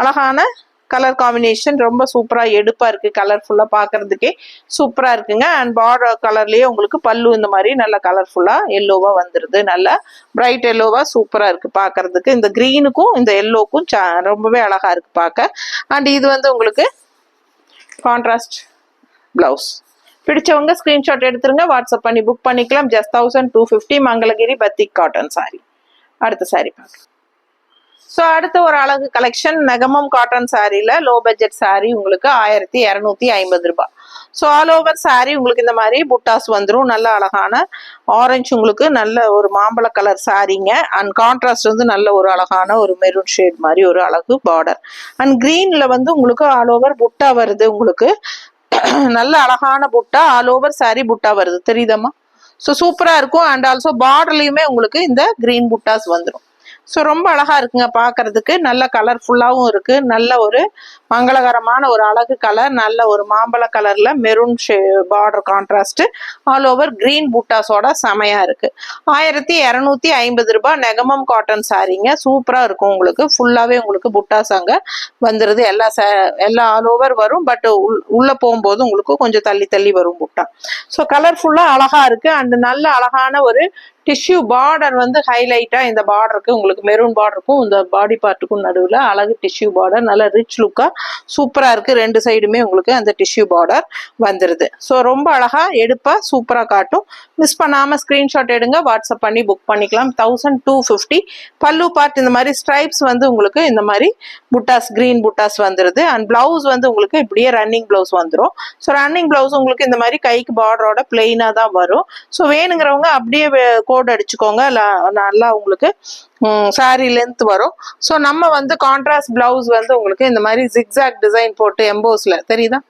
அழகான கலர் காம்பினேஷன், ரொம்ப சூப்பரா எடுப்பா இருக்கு. கலர்ஃபுல்லா பாக்குறதுக்கே சூப்பரா இருக்குங்க. அண்ட் பார்டர் கலர்லயே உங்களுக்கு பல்லு இந்த மாதிரி நல்ல கலர்ஃபுல்லா எல்லோவா வந்துருது. நல்ல பிரைட் எல்லோவா சூப்பரா இருக்கு பாக்குறதுக்கு. இந்த கிரீனுக்கும் இந்த எல்லோக்கும் ரொம்பவே அழகா இருக்கு பார்க்க. அண்ட் இது வந்து உங்களுக்கு கான்ட்ராஸ்ட் பிளவுஸ். பிடிச்சவங்க ஸ்கிரீன்ஷாட் எடுத்துருங்க, வாட்ஸ்அப் பண்ணி புக் பண்ணிக்கலாம். Just 1250 Mangalagiri batik cotton sari. அடுத்த சாரி பார்க்கலாம். ஸோ அடுத்த ஒரு அழகு கலெக்ஷன், நெகமம் காட்டன் சாரியில லோ பட்ஜெட் சாரி உங்களுக்கு 1250 ரூபாய். ஸோ ஆல் ஓவர் சாரி உங்களுக்கு இந்த மாதிரி புட்டாஸ் வந்துடும். நல்ல அழகான ஆரஞ்சு, உங்களுக்கு நல்ல ஒரு மாம்பழ கலர் சாரிங்க. அண்ட் கான்ட்ராஸ்ட் வந்து நல்ல ஒரு அழகான ஒரு மெரூன் ஷேட் மாதிரி ஒரு அழகு பார்டர். அண்ட் கிரீன்ல வந்து உங்களுக்கு ஆல் ஓவர் புட்டா வருது. உங்களுக்கு நல்ல அழகான புட்டா, ஆல் ஓவர் சாரி புட்டா வருது. தெரியுதம்மா? ஸோ சூப்பரா இருக்கும். அண்ட் ஆல்சோ பார்டர்லயுமே உங்களுக்கு இந்த கிரீன் புட்டாஸ் வந்துடும். ஸோ ரொம்ப அழகா இருக்குங்க பாக்குறதுக்கு. நல்ல கலர்ஃபுல்லாவும் இருக்கு. நல்ல ஒரு மங்களகரமான ஒரு அழகு கலர், நல்ல ஒரு மாம்பழ கலர்ல maroon border contrast, all over green பூட்டாஸோட செமையா இருக்கு. 1250 ரூபாய் நெகமம் காட்டன் சாரிங்க. சூப்பரா இருக்கும். உங்களுக்கு ஃபுல்லாவே உங்களுக்கு புட்டாஸ் அங்க வந்துருது. எல்லா ஆல் ஓவர் வரும். பட் உள்ள போகும்போது உங்களுக்கு கொஞ்சம் தள்ளி தள்ளி வரும் புட்டா. ஸோ கலர்ஃபுல்லா அழகா இருக்கு. அண்ட் நல்ல அழகான ஒரு டிஷ்யூ பார்டர் வந்து ஹைலைட்டா இந்த பார்டருக்கு உங்களுக்கு மெரூன் பார்டருக்கும் இந்த பாடி பார்ட்டுக்கும் நடுவில் அழகு டிஷ்யூ பார்டர், நல்ல ரிச் லுக்கா சூப்பரா இருக்கு. ரெண்டு சைடுமே உங்களுக்கு அந்த டிஷ்யூ பார்டர் வந்துருது. ஸோ ரொம்ப அழகா எடுப்பா சூப்பரா காட்டும். மிஸ் பண்ணாம ஸ்கிரீன்ஷாட் எடுங்க, வாட்ஸ்அப் பண்ணி புக் பண்ணிக்கலாம். 1250 பல்லு பார்ட் இந்த மாதிரி ஸ்ட்ரைப்ஸ் வந்து உங்களுக்கு இந்த மாதிரி புட்டாஸ், கிரீன் புட்டாஸ் வந்துருது. அண்ட் பிளவுஸ் வந்து உங்களுக்கு இப்படியே ரன்னிங் பிளவுஸ் வந்துடும். ஸோ ரன்னிங் பிளவுஸ் உங்களுக்கு இந்த மாதிரி கைக்கு பார்டரோட பிளெயினா தான் வரும். ஸோ வேணுங்கிறவங்க அப்படியே கோட் அடிச்சுக்கோங்க. நல்லா உங்களுக்கு சாரி லென்த் வரும். ஸோ நம்ம வந்து கான்ட்ராஸ்ட் பிளவுஸ் வந்து உங்களுக்கு இந்த மாதிரி ஜிக்ஸாக் டிசைன் போட்டு எம்போஸ்ல தெரியுதா?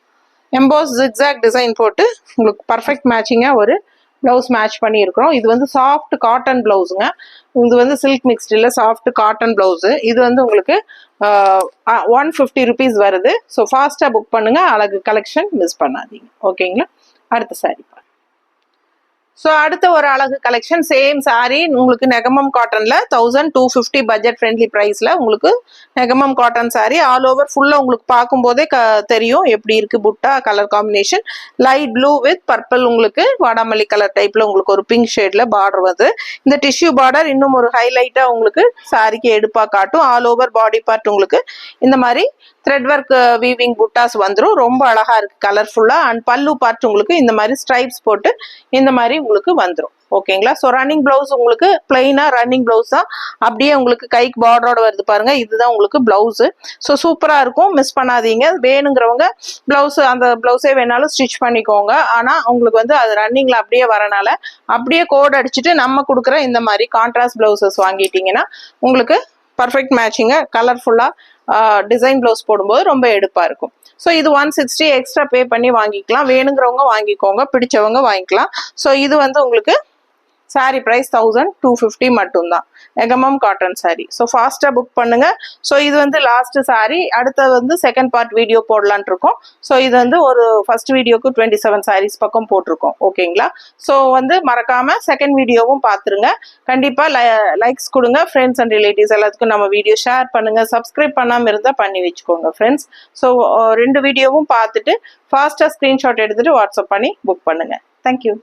எம்போஸ் ஜிக்ஸாக் டிசைன் போட்டு உங்களுக்கு பர்ஃபெக்ட் மேட்சிங்கா ஒரு பிளவுஸ் மேட்ச் பண்ணி இருக்கிறோம். இது வந்து சாஃப்ட் காட்டன் பிளவுஸுங்க. இது வந்து சில்க் மிக்ஸ்ட் இல்ல, சாஃப்ட் காட்டன் பிளவுஸ். இது வந்து உங்களுக்கு 150 வருது. ஸோ ஃபாஸ்ட்டாக புக் பண்ணுங்க, அழகு கலெக்ஷன் மிஸ் பண்ணாதீங்க. ஓகேங்களா? அடுத்த சாரி. ஸோ அடுத்த ஒரு அழகு கலெக்ஷன், சேம் சாரி உங்களுக்கு நெகமம் காட்டன்ல 1250 பட்ஜெட் ஃப்ரெண்ட்லி ப்ரைஸ்ல உங்களுக்கு Negamam cotton sorry. All over ஃபுல்லாக உங்களுக்கு பார்க்கும்போதே தெரியும் எப்படி இருக்கு. புட்டா colour combination light blue with purple, உங்களுக்கு வாடாமல்லி கலர் டைப்ல உங்களுக்கு ஒரு பிங்க் ஷேட்ல பார்டர் வருது. இந்த டிஷ்யூ பார்டர் இன்னும் ஒரு ஹைலைட்டா உங்களுக்கு சாரிக்கு எடுப்பா காட்டும். ஆல் ஓவர் பாடி பார்ட் உங்களுக்கு இந்த மாதிரி த்ரெட் ஒர்க் வீவிங் புட்டாஸ் வந்துடும். ரொம்ப அழகா இருக்கு, கலர்ஃபுல்லா. அண்ட் பல்லு பார்ட் உங்களுக்கு இந்த மாதிரி ஸ்ட்ரைப்ஸ் போட்டு இந்த மாதிரி உங்களுக்கு வந்துடும். ஓகேங்களா? ஸோ ரன்னிங் பிளவுஸ் உங்களுக்கு பிளைனா ரன்னிங் பிளவுஸ் தான், அப்படியே உங்களுக்கு கைக்கு பார்டரோட வருது பாருங்க. இதுதான் உங்களுக்கு பிளவுஸ். ஸோ சூப்பரா இருக்கும், மிஸ் பண்ணாதீங்க. வேணுங்கிறவங்க பிளவுஸ் அந்த பிளவுஸே வேணாலும் ஸ்டிச் பண்ணிக்கோங்க. ஆனா உங்களுக்கு வந்து அது ரன்னிங்ல அப்படியே வரனால அப்படியே கோட் அடிச்சுட்டு நம்ம கொடுக்குற இந்த மாதிரி கான்ட்ராஸ்ட் பிளவுசஸ் வாங்கிட்டீங்கன்னா உங்களுக்கு பர்ஃபெக்ட் மேட்சிங்க கலர்ஃபுல்லா டிசைன் பிளவுஸ் போடும்போது ரொம்ப எடுப்பா இருக்கும். ஸோ இது 160 எக்ஸ்ட்ரா பே பண்ணி வாங்கிக்கலாம். வேணுங்கிறவங்க வாங்கிக்கோங்க, பிடிச்சவங்க வாங்கிக்கலாம். ஸோ இது வந்து உங்களுக்கு சாரி ப்ரைஸ் 1250 மட்டும்தான், நெகமம் காட்டன் சாரி. ஸோ ஃபாஸ்ட்டாக புக் பண்ணுங்க. ஸோ இது வந்து லாஸ்ட் சாரி. அடுத்தது வந்து செகண்ட் பார்ட் வீடியோ போடலான் இருக்கோம். ஸோ இது வந்து ஒரு ஃபர்ஸ்ட் வீடியோக்கு 27 சாரீஸ் பக்கம் போட்டிருக்கோம். ஓகேங்களா? ஸோ வந்து மறக்காம செகண்ட் வீடியோவும் பார்த்துருங்க. கண்டிப்பாக லைக்ஸ் கொடுங்க. ஃப்ரெண்ட்ஸ் அண்ட் ரிலேட்டிவ்ஸ் எல்லாத்துக்கும் நம்ம வீடியோ ஷேர் பண்ணுங்க. சப்ஸ்கிரைப் பண்ணாமல் இருந்தால் பண்ணி வச்சுக்கோங்க ஃப்ரெண்ட்ஸ். ஸோ 2 வீடியோவும் பார்த்துட்டு ஃபாஸ்ட்டாக ஸ்க்ரீன்ஷாட் எடுத்துட்டு வாட்ஸ்அப் பண்ணி புக் பண்ணுங்க. தேங்க்யூ.